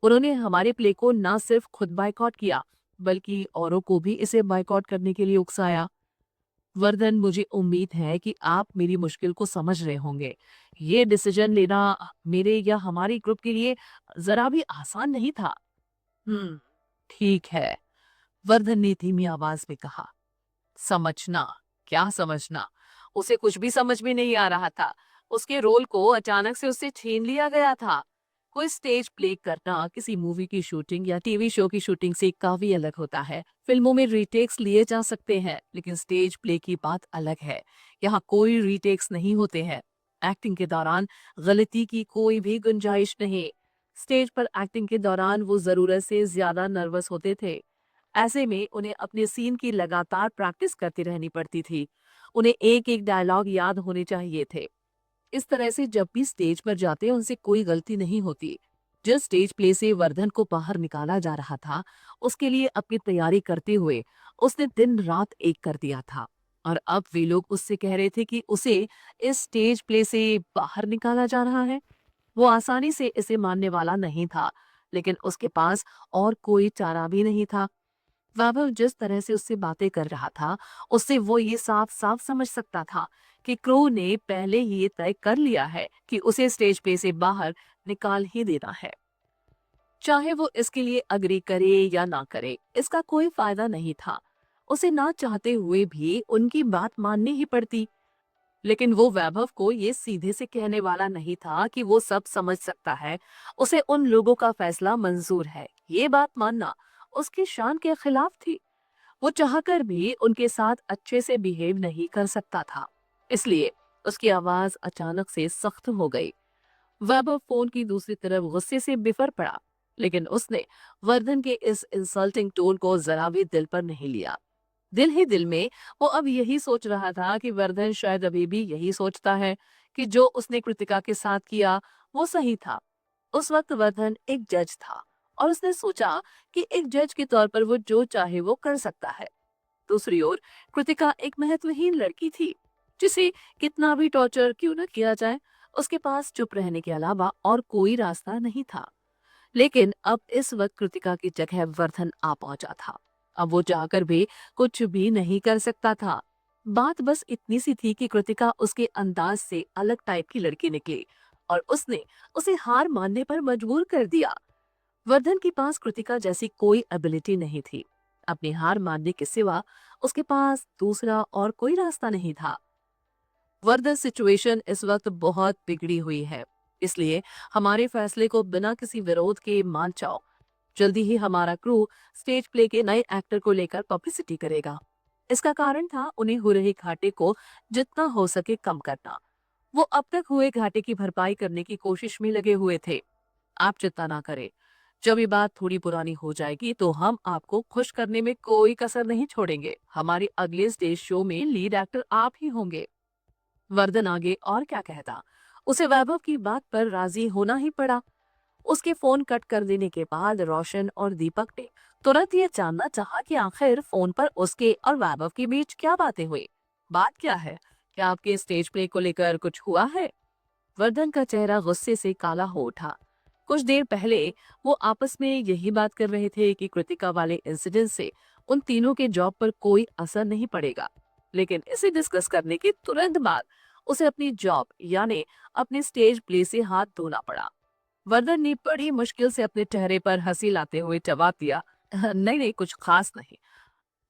उन्होंने हमारे प्ले को न सिर्फ खुद बायकॉट किया, बल्कि औरों को भी इसे बायकॉट करने के लिए उकसाया। वर्धन, मुझे उम्मीद है कि आप मेरी मुश्किल को समझ रहे होंगे। ये डिसीजन लेना मेरे या हमारे ग्रुप के लिए जरा भी आसान नहीं था। हम्म, ठीक है, वर्धन ने धीमी आवाज में कहा। समझना? क्या समझना? उसे कुछ भी समझ में नहीं आ रहा था। उसके रोल को अचानक से उससे छीन लिया गया था। कोई स्टेज प्ले करना किसी मूवी की शूटिंग या टीवी शो की शूटिंग से काफी अलग होता है। फिल्मों में रीटेक्स लिए जा सकते हैं, लेकिन स्टेज प्ले की बात अलग है। यहाँ कोई रीटेक्स नहीं होते हैं। एक्टिंग के दौरान गलती की कोई भी गुंजाइश नहीं। स्टेज पर एक्टिंग के दौरान वो जरूरत से ज्यादा नर्वस होते थे। ऐसे में उन्हें अपने सीन की लगातार प्रैक्टिस करती रहनी पड़ती थी। उन्हें एक एक डायलॉग याद होने चाहिए थे। इस तरह से जब भी स्टेज पर जाते उनसे कोई गलती नहीं होती। जिस स्टेज प्ले से वर्धन को बाहर निकाला जा रहा था, उसके लिए अपनी तैयारी करते हुए उसने दिन रात एक कर दिया था। और अब वे लोग उससे कह रहे थे कि उसे इस स्टेज प्ले से बाहर निकाला जा रहा है। वो आसानी से इसे मानने वाला नहीं था, लेकिन उसके पास और कोई चारा भी नहीं था। वैभव जिस तरह से उससे बातें कर रहा था, उससे वो ये साफ साफ समझ सकता था कि क्रू ने पहले ही ये तय कर लिया है कि उसे स्टेज पे से बाहर निकाल ही देना है। चाहे वो इसके लिए अग्री करे या ना करे, इसका कोई फायदा नहीं था। उसे ना चाहते हुए भी उनकी बात माननी ही पड़ती। लेकिन वो वैभव को ये सीधे से कहने वाला नहीं था कि वो सब समझ सकता है। उसे उन लोगों का फैसला मंजूर है, ये बात मानना उसकी शान के खिलाफ थी। वो चाहकर भी उनके साथ अच्छे से बिहेव नहीं कर सकता था। इसलिए उसकी आवाज अचानक से सख्त हो गई। वैभव फोन की दूसरी तरफ गुस्से से बिफर पड़ा, लेकिन उसने वर्धन के इस इंसल्टिंग टोन को जरा भी दिल पर नहीं लिया। दिल ही दिल में वो अब यही सोच रहा था कि वर्धन शायद अभी भी यही सोचता है कि जो उसने कृतिका के साथ किया वो सही था। उस वक्त वर्धन एक जज था और उसने सोचा कि एक जज के तौर पर वो जो चाहे वो कर सकता है। दूसरी ओर कृतिका एक महत्वहीन लड़की थी, जिसे कितना भी टॉर्चर क्यों न किया जाए, उसके पास चुप रहने के अलावा और कोई रास्ता नहीं था। लेकिन अब इस वक्त कृतिका की जगह वर्धन आ पहुंचा था। अब वो जाकर भी कुछ भी नहीं कर सकता था। बात बस इतनी सी थी कि कृतिका उसके अंदाज से अलग टाइप की लड़की निकली और उसने उसे हार मानने पर मजबूर कर दिया। वर्धन के पास कृतिका जैसी कोई एबिलिटी नहीं थी। अपनी हार मानने के सिवा उसके पास दूसरा और कोई रास्ता नहीं था। वर्दन सिचुएशन इस वक्त बहुत बिगड़ी हुई है, इसलिए हमारे फैसले को बिना किसी विरोध के मान जाओ। जल्दी ही हमारा क्रू स्टेज प्ले के नए एक्टर को लेकर पब्लिसिटी करेगा। इसका कारण था उन्हें हो रहे घाटे को जितना हो सके कम करना। वो अब तक हुए घाटे की भरपाई करने की कोशिश में लगे हुए थे। आप चिंता ना करें, जब ये बात थोड़ी पुरानी हो जाएगी तो हम आपको खुश करने में कोई कसर नहीं छोड़ेंगे। हमारे अगले स्टेज शो में लीड एक्टर आप ही होंगे। वर्धन आगे और क्या कहता, उसे वैभव की बात पर राजी होना ही पड़ा। उसके फोन कट कर देने के बाद रोशन और दीपक ने तुरंत ये जानना चाहा कि आखिर फोन पर उसके और वैभव के बीच क्या बातें हुई। बात क्या है? क्या आपके स्टेज प्ले को लेकर कुछ हुआ है? वर्धन का चेहरा गुस्से से काला हो उठा। कुछ देर पहले वो आपस में यही बात कर रहे थे कि कृतिका वाले इंसिडेंट से उन तीनों के जॉब पर कोई असर नहीं पड़ेगा, लेकिन इसे डिस्कस करने के तुरंत बाद उसे अपनी जॉब यानी अपने स्टेज प्ले से हाथ धोना पड़ा। वर्धन ने बड़ी मुश्किल से अपने चेहरे पर हंसी लाते हुए जवाब दिया, नहीं नहीं, कुछ खास नहीं।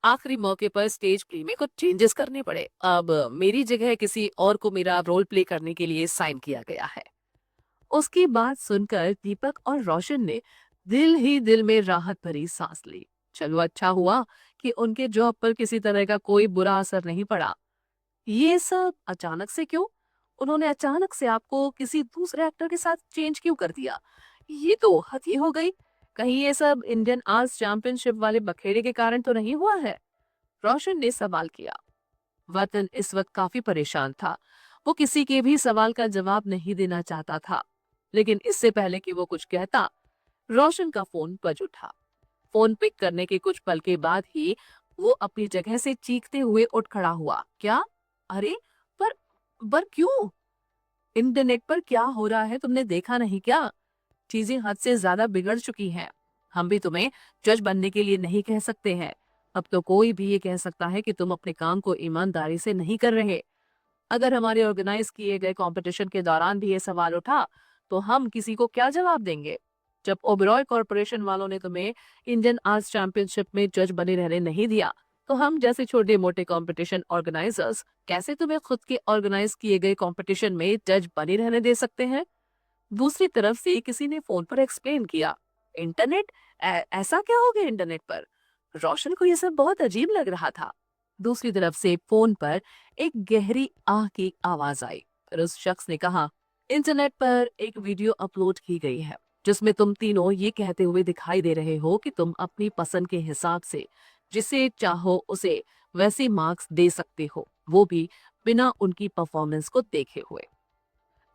आखिरी मौके पर स्टेज प्ले में कुछ चेंजेस करने पड़े। अब मेरी जगह किसी और को मेरा रोल प्ले करने के लिए साइन किया गया है। उसकी बात सुनकर दीपक और रोशन ने दिल ही दिल में राहत भरी सांस ली। चलो अच्छा हुआ कि उनके जॉब पर किसी तरह का कोई बुरा असर नहीं पड़ा। ये सब अचानक से क्यों? उन्होंने अचानक से आपको किसी दूसरे एक्टर के साथ चेंज क्यों कर दिया? ये तो हद ही हो गई। कहीं ये सब इंडियन आर्ट्स चैंपियनशिप वाले बखेड़े के कारण तो नहीं हुआ है? रोशन ने सवाल किया। वतन इस वक्त काफी परेशान था। वो किसी के भी सवाल का जवाब नहीं देना चाहता था, लेकिन इससे पहले कि वो कुछ कहता, रोशन का फोन बज उठा। फोन पिक करने के कुछ पल के बाद ही वो अपनी जगह से चीखते हुए उठ खड़ा हुआ। क्या? अरे, पर क्यों? इंटरनेट पर क्या हो रहा है तुमने देखा नहीं क्या? चीजें हद से ज्यादा बिगड़ चुकी हैं। हम भी तुम्हें जज बनने के लिए नहीं कह सकते हैं। अब तो कोई भी ये कह सकता है कि तुम अपने काम को ईमानदारी से नहीं कर रहे। अगर हमारे ऑर्गेनाइज किए गए कंपटीशन के दौरान भी ये सवाल उठा, तो हम किसी को क्या जवाब देंगे? जब ओबरॉय कॉरपोरेशन वालों ने तुम्हें इंडियन आर्ट्स चैंपियनशिप में जज बने रहने नहीं दिया, तो हम जैसे छोटे मोटे कंपटीशन ऑर्गेनाइजर्स कैसे तुम्हें खुद के ऑर्गेनाइज किए गए कंपटीशन में जज बने रहने दे सकते हैं? दूसरी तरफ से किसी ने फोन पर एक्सप्लेन किया, इंटरनेट, ऐसा क्या हो गया इंटरनेट पर? रोशन को यह सब बहुत अजीब लग रहा था। दूसरी तरफ से फोन पर एक गहरी आह की आवाज आई। फिर उस शख्स ने कहा, इंटरनेट पर एक वीडियो अपलोड की गई है जिसमें तुम तीनों ये कहते हुए दिखाई दे रहे हो कि तुम अपनी पसंद के हिसाब से जिसे चाहो उसे वैसे मार्क्स दे सकते हो, वो भी बिना उनकी परफॉर्मेंस को देखे हुए।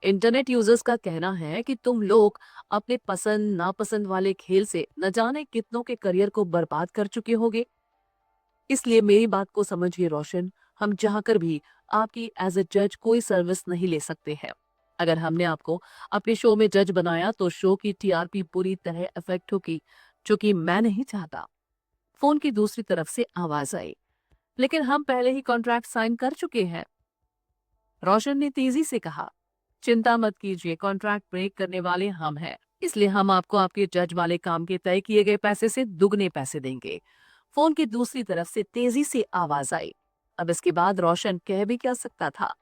इंटरनेट यूजर्स का कहना है कि तुम लोग अपने पसंद नापसंद वाले खेल से न जाने कितनों के करियर को बर्बाद कर चुके होगे। इसलिए मेरी बात को समझिए रोशन, हम चाहकर भी आपकी एज ए जज कोई सर्विस नहीं ले सकते हैं। अगर हमने आपको अपने शो में जज बनाया तो शो की टीआरपी पूरी तरह इफेक्ट होगी, जो कि मैं नहीं चाहता। फोन की दूसरी तरफ से आवाज आई, लेकिन हम पहले ही कॉन्ट्रैक्ट साइन कर चुके हैं। रोशन ने तेजी से कहा, चिंता मत कीजिए, कॉन्ट्रैक्ट ब्रेक करने वाले हम हैं, इसलिए हम आपको आपके जज वाले काम के तय किए गए पैसे से दुगने पैसे देंगे। फोन की दूसरी तरफ से तेजी से आवाज आई। अब इसके बाद रोशन कह भी क्या सकता था?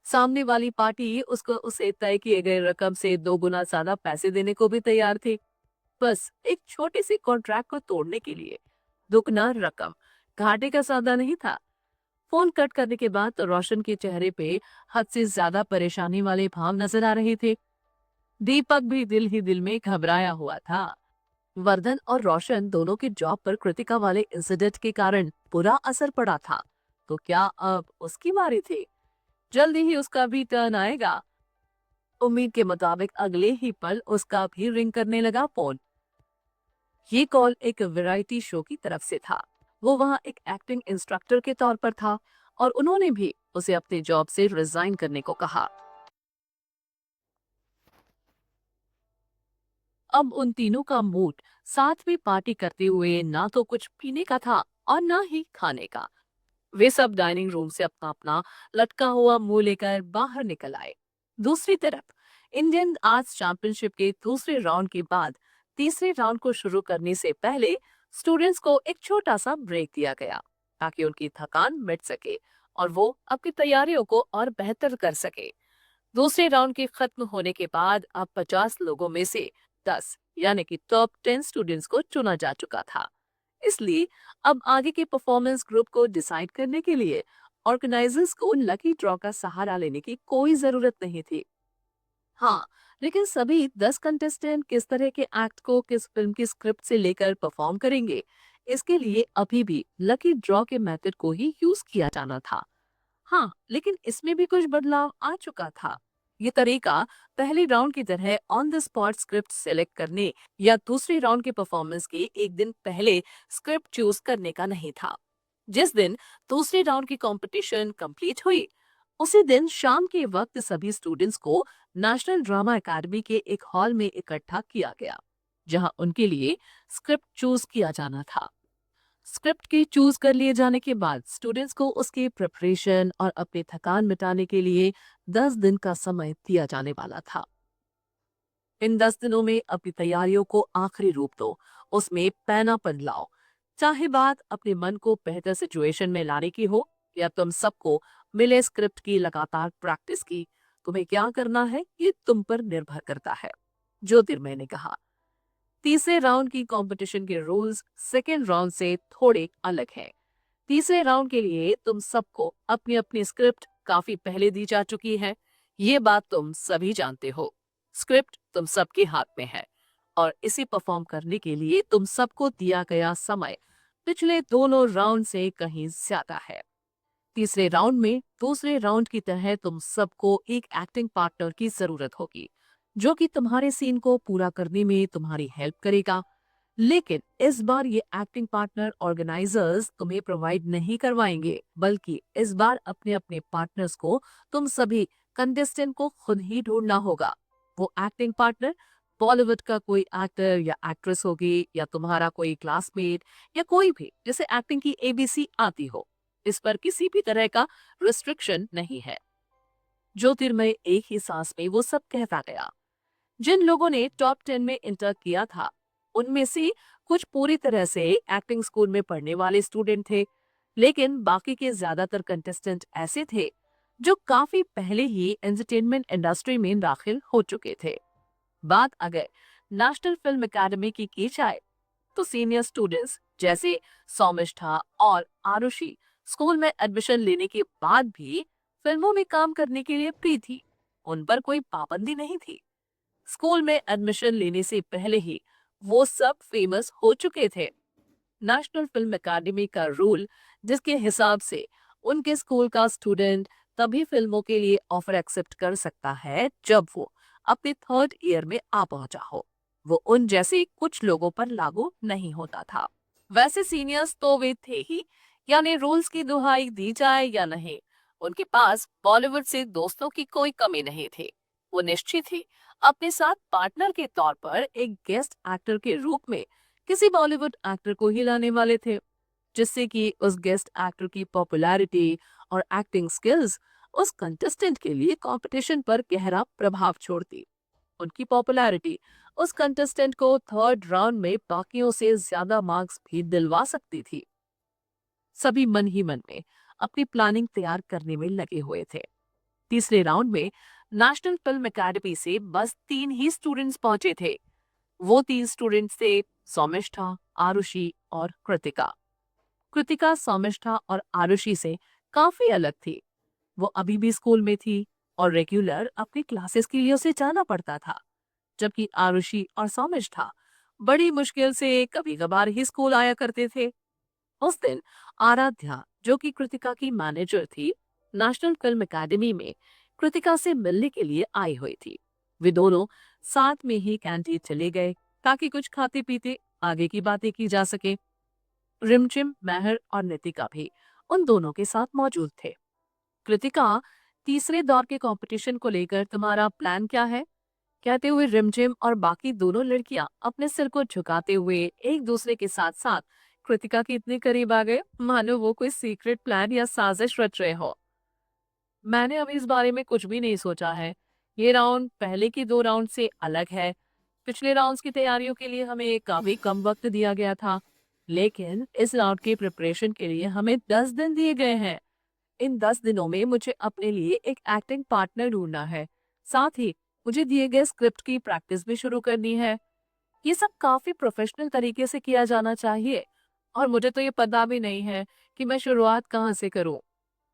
सामने वाली पार्टी उसको उसे तय किए गए रकम से 2 गुना ज्यादा पैसे देने को भी तैयार थी, बस एक छोटे से कॉन्ट्रैक्ट को तोड़ने के लिए। दुगना रकम घाटे का सौदा नहीं था। फोन कट करने के बाद तो रोशन के चेहरे पे हद से ज्यादा परेशानी वाले भाव नजर आ रहे थे। दीपक भी दिल ही दिल में घबराया हुआ था। वर्धन और रोशन दोनों की जॉब पर कृतिका वाले इंसिडेंट के कारण बुरा असर पड़ा था, तो क्या अब उसकी बारी थी? जल्दी ही उसका भी टर्न आएगा। उम्मीद के मुताबिक अगले ही पल उसका भी रिंग करने लगा फोन। ये कॉल एक वैरायटी शो की तरफ से था। वो वहाँ एक एक्टिंग इंस्ट्रक्टर के तौर पर था और उन्होंने भी उसे अपने जॉब से रिजाइन करने को कहा। अब उन तीनों का मूड साथ में पार्टी करते हुए ना तो कुछ पीने का था और ना ही खाने का। वे सब डाइनिंग रूम से अपना अपना लटका हुआ मुंह लेकर बाहर निकल आए। दूसरी तरफ इंडियन आर्ट्स चैंपियनशिप के दूसरे राउंड के बाद तीसरे राउंड को शुरू करने से पहले स्टूडेंट्स को एक छोटा सा ब्रेक दिया गया ताकि उनकी थकान मिट सके और वो अपनी तैयारियों को और बेहतर कर सके। दूसरे राउंड के खत्म होने के बाद अब 50 लोगों में से 10 यानी कि टॉप 10 स्टूडेंट्स को चुना जा चुका था। इसलिए अब आगे के परफॉर्मेंस ग्रुप को डिसाइड करने के लिए ऑर्गेनाइजर्स को लकी ड्रॉ का सहारा लेने की कोई जरूरत नहीं थी। हाँ, लेकिन सभी 10 कंटेस्टेंट किस तरह के एक्ट को किस फिल्म की स्क्रिप्ट से लेकर परफॉर्म करेंगे, इसके लिए अभी भी लकी ड्रॉ के मेथड को ही यूज किया जाना था। हाँ, लेकिन इसमें भी कुछ बदलाव आ चुका था। ये तरीका पहले राउंड की तरह on the spot script select करने या दूसरे राउंड के परफॉर्मेंस के एक दिन पहले स्क्रिप्ट चूज करने का नहीं था। जिस दिन दूसरे राउंड की कंपटीशन कंप्लीट हुई, उसी दिन शाम के वक्त सभी स्टूडेंट्स को नेशनल ड्रामा एकेडमी के एक हॉल में इकट्ठा किया गया, जहां उनके लिए स्क्रिप्ट चूज किया जाना था। स्क्रिप्ट के चूज कर लिए जाने के बाद स्टूडेंट्स को उसके प्रिपरेशन और अपनी थकान मिटाने के लिए 10 दिन का समय दिया जाने वाला था। इन 10 दिनों में अपनी तैयारियों को आखिरी रूप दो, उसमें पैनापन लाओ। चाहे बात अपने मन को बेहतर सिचुएशन में लाने की हो या तुम सबको मिले स्क्रिप्ट की लगातार प्रैक्टिस की, तुम्हें क्या करना है ये तुम पर निर्भर करता है। ज्योतिर्मय ने कहा। तीसरे राउंड की कंपटीशन के रूल्स सेकेंड राउंड से थोड़े अलग हैं। तीसरे राउंड के लिए तुम सबको अपनी अपनी स्क्रिप्ट काफी पहले दी जा चुकी है। ये बात तुम सभी जानते हो। स्क्रिप्ट तुम सबके हाथ में है और इसे परफॉर्म करने के लिए तुम सबको दिया गया समय पिछले दोनों राउंड से कहीं ज्यादा है। तीसरे राउंड में दूसरे राउंड की तरह तुम सबको एक एक्टिंग पार्टनर की जरूरत होगी, जो कि तुम्हारे सीन को पूरा करने में तुम्हारी हेल्प करेगा। लेकिन इस बार ये एक्टिंग पार्टनर ऑर्गेनाइजर्स तुम्हें प्रोवाइड नहीं करवाएंगे, बल्कि इस बार अपने अपने पार्टनर्स को तुम सभी कंटेस्टेंट को खुद ही ढूंढना होगा। वो एक्टिंग पार्टनर बॉलीवुड का कोई एक्टर या एक्ट्रेस होगी या तुम्हारा कोई क्लासमेट या कोई भी जिसे एक्टिंग की एबीसी आती हो। इस पर किसी भी तरह का रिस्ट्रिक्शन नहीं है। ज्योतिर्मय एक ही सांस में वो सब कहता गया। जिन लोगों ने टॉप 10 में इंटर किया था, उनमें से कुछ पूरी तरह से एक्टिंग स्कूल में पढ़ने वाले स्टूडेंट थे, लेकिन बाकी के ज्यादातर कंटेस्टेंट ऐसे थे जो काफी पहले ही एंटरटेनमेंट इंडस्ट्री में दाखिल हो चुके थे। बात अगर नेशनल फिल्म एकेडमी की जाए, तो सीनियर स्टूडेंट्स जैसे सौमिष्ठा और आरुषि स्कूल में एडमिशन लेने के बाद भी फिल्मों में काम करने के लिए फ्री थी। उन पर कोई पाबंदी नहीं थी। स्कूल में एडमिशन लेने से पहले ही वो सब फेमस हो चुके थे। नेशनल फिल्म एकेडमी का रूल, जिसके हिसाब से उनके स्कूल का स्टूडेंट तभी फिल्मों के लिए ऑफर एक्सेप्ट कर सकता है जब वो अपने थर्ड ईयर में आ पहुंचा हो, वो उन जैसे कुछ लोगों पर लागू नहीं होता था। वैसे सीनियर्स तो वे थे ही, यानी रूल्स की दुहाई दी जाए या नहीं, उनके पास बॉलीवुड से दोस्तों की कोई कमी नहीं थी। वो निश्चित ही अपने साथ पार्टनर के तौर पर एक गेस्ट एक्टर के रूप में किसी बॉलीवुड एक्टर को ही लाने वाले थे, जिससे कि उस गेस्ट एक्टर की पॉपुलैरिटी और एक्टिंग स्किल्स उस कंटेस्टेंट के लिए कंपटीशन पर गहरा प्रभाव छोड़ती। उनकी पॉपुलैरिटी उस कंटेस्टेंट को थर्ड राउंड में बाकियों से ज्यादा मार्क्स भी दिलवा सकती थी। सभी मन ही मन में अपनी प्लानिंग तैयार करने में लगे हुए थे। तीसरे राउंड में नेशनल फिल्म एकेडमी से बस 3 ही स्टूडेंट्स पहुंचे थे। वो 3 स्टूडेंट्स थे सौमिष्ठा, आरुषि और कृतिका। कृतिका सौमिष्ठा और आरुषि से काफी अलग थी। वो अभी भी स्कूल में थी और रेगुलर अपनी क्लासेस के लिए उसे जाना पड़ता था, जबकि आरुषि और सौमिष्ठा बड़ी मुश्किल से कभी कभार ही स्कूल आया करते थे। उस दिन आराध्या, जो कि कृतिका की मैनेजर थी, नेशनल फिल्म एकेडमी में कृतिका से मिलने के लिए आई हुई थी। वे दोनों साथ में ही कैंटीन चले गए ताकि कुछ खाते पीते आगे की बातें की जा सके। रिमझिम, महर और नितिका भी उन दोनों के साथ मौजूद थे। कृतिका, तीसरे दौर के कंपटीशन को लेकर तुम्हारा प्लान क्या है? कहते हुए रिमझिम और बाकी दोनों लड़कियां अपने सिर को झुकाते हुए एक दूसरे के साथ साथ कृतिका के इतने करीब आ गए मानो वो कोई सीक्रेट प्लान या साजिश रच रहे हो। मैंने अभी इस बारे में कुछ भी नहीं सोचा है। ये राउंड पहले की 2 राउंड से अलग है। पिछले राउंड्स की तैयारियों के लिए हमें काफी कम वक्त दिया गया था। लेकिन इस राउंड की प्रिपरेशन के लिए हमें 10 दिन दिए गए हैं। इन 10 दिनों में मुझे अपने लिए एक एक्टिंग पार्टनर ढूंढना है। साथ ही मुझे दिए गए स्क्रिप्ट की प्रैक्टिस भी शुरू करनी है। ये सब काफी प्रोफेशनल तरीके से किया जाना चाहिए और मुझे तो ये पता भी नहीं है कि मैं शुरुआत कहाँ से करूं।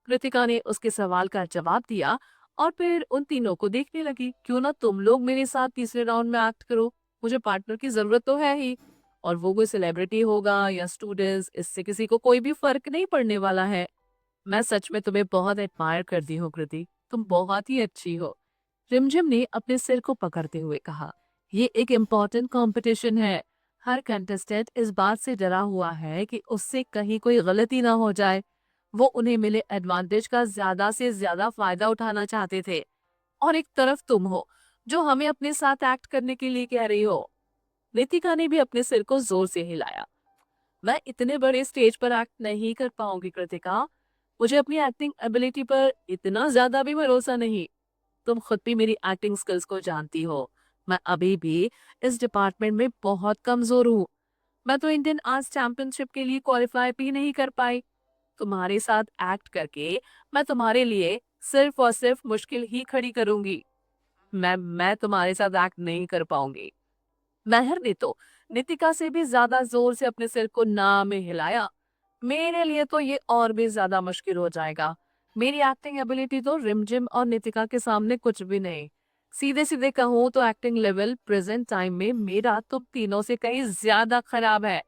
कृतिका ने उसके सवाल का जवाब दिया और फिर उन तीनों को देखने लगी। क्यों ना तुम लोग मेरे साथ तीसरे राउंड में एक्ट करो, मुझे पार्टनर की जरूरत तो है ही। और वो कोई सेलिब्रिटी होगा या स्टूडेंट्स, इससे किसी को कोई भी फर्क नहीं पड़ने वाला है। मैं सच में तुम्हें बहुत एडमायर करती हूँ कृति, तुम बहुत ही अच्छी हो। रिमझिम ने अपने सिर को पकड़ते हुए कहा, ये एक इम्पोर्टेंट कंपटीशन है। हर कंटेस्टेंट इस बात से डरा हुआ है कि उससे कहीं कोई गलती ना हो जाए। वो उन्हें मिले एडवांटेज का ज्यादा से ज्यादा फायदा उठाना चाहते थे। और एक तरफ तुम हो जो हमें अपने साथ एक्ट करने के लिए कह रही हो। नितिका ने भी अपने सिर को जोर से हिलाया। मैं इतने बड़े स्टेज पर एक्ट नहीं कर पाऊंगी कृतिका। मुझे अपनी एक्टिंग एबिलिटी पर इतना ज्यादा भी भरोसा नहीं। तुम खुद भी मेरी एक्टिंग स्किल्स को जानती हो। मैं अभी भी इस डिपार्टमेंट में बहुत कमजोर हूँ। मैं तो इंडियन आर्ट्स चैंपियनशिप के लिए क्वालिफाई भी नहीं कर पाई। तुम्हारे साथ एक्ट करके मैं तुम्हारे लिए सिर्फ और सिर्फ मुश्किल ही खड़ी करूंगी। मैं तुम्हारे साथ एक्ट नहीं कर पाऊंगी। महर ने तो नितिका से भी ज्यादा जोर से अपने सिर को ना में हिलाया। मेरे लिए तो ये और भी ज्यादा मुश्किल हो जाएगा। मेरी एक्टिंग एबिलिटी तो रिमझिम और नितिका के सामने कुछ भी नहीं। सीधे सीधे कहूँ तो एक्टिंग लेवल प्रेजेंट टाइम में मेरा तो तीनों से कहीं ज्यादा खराब है।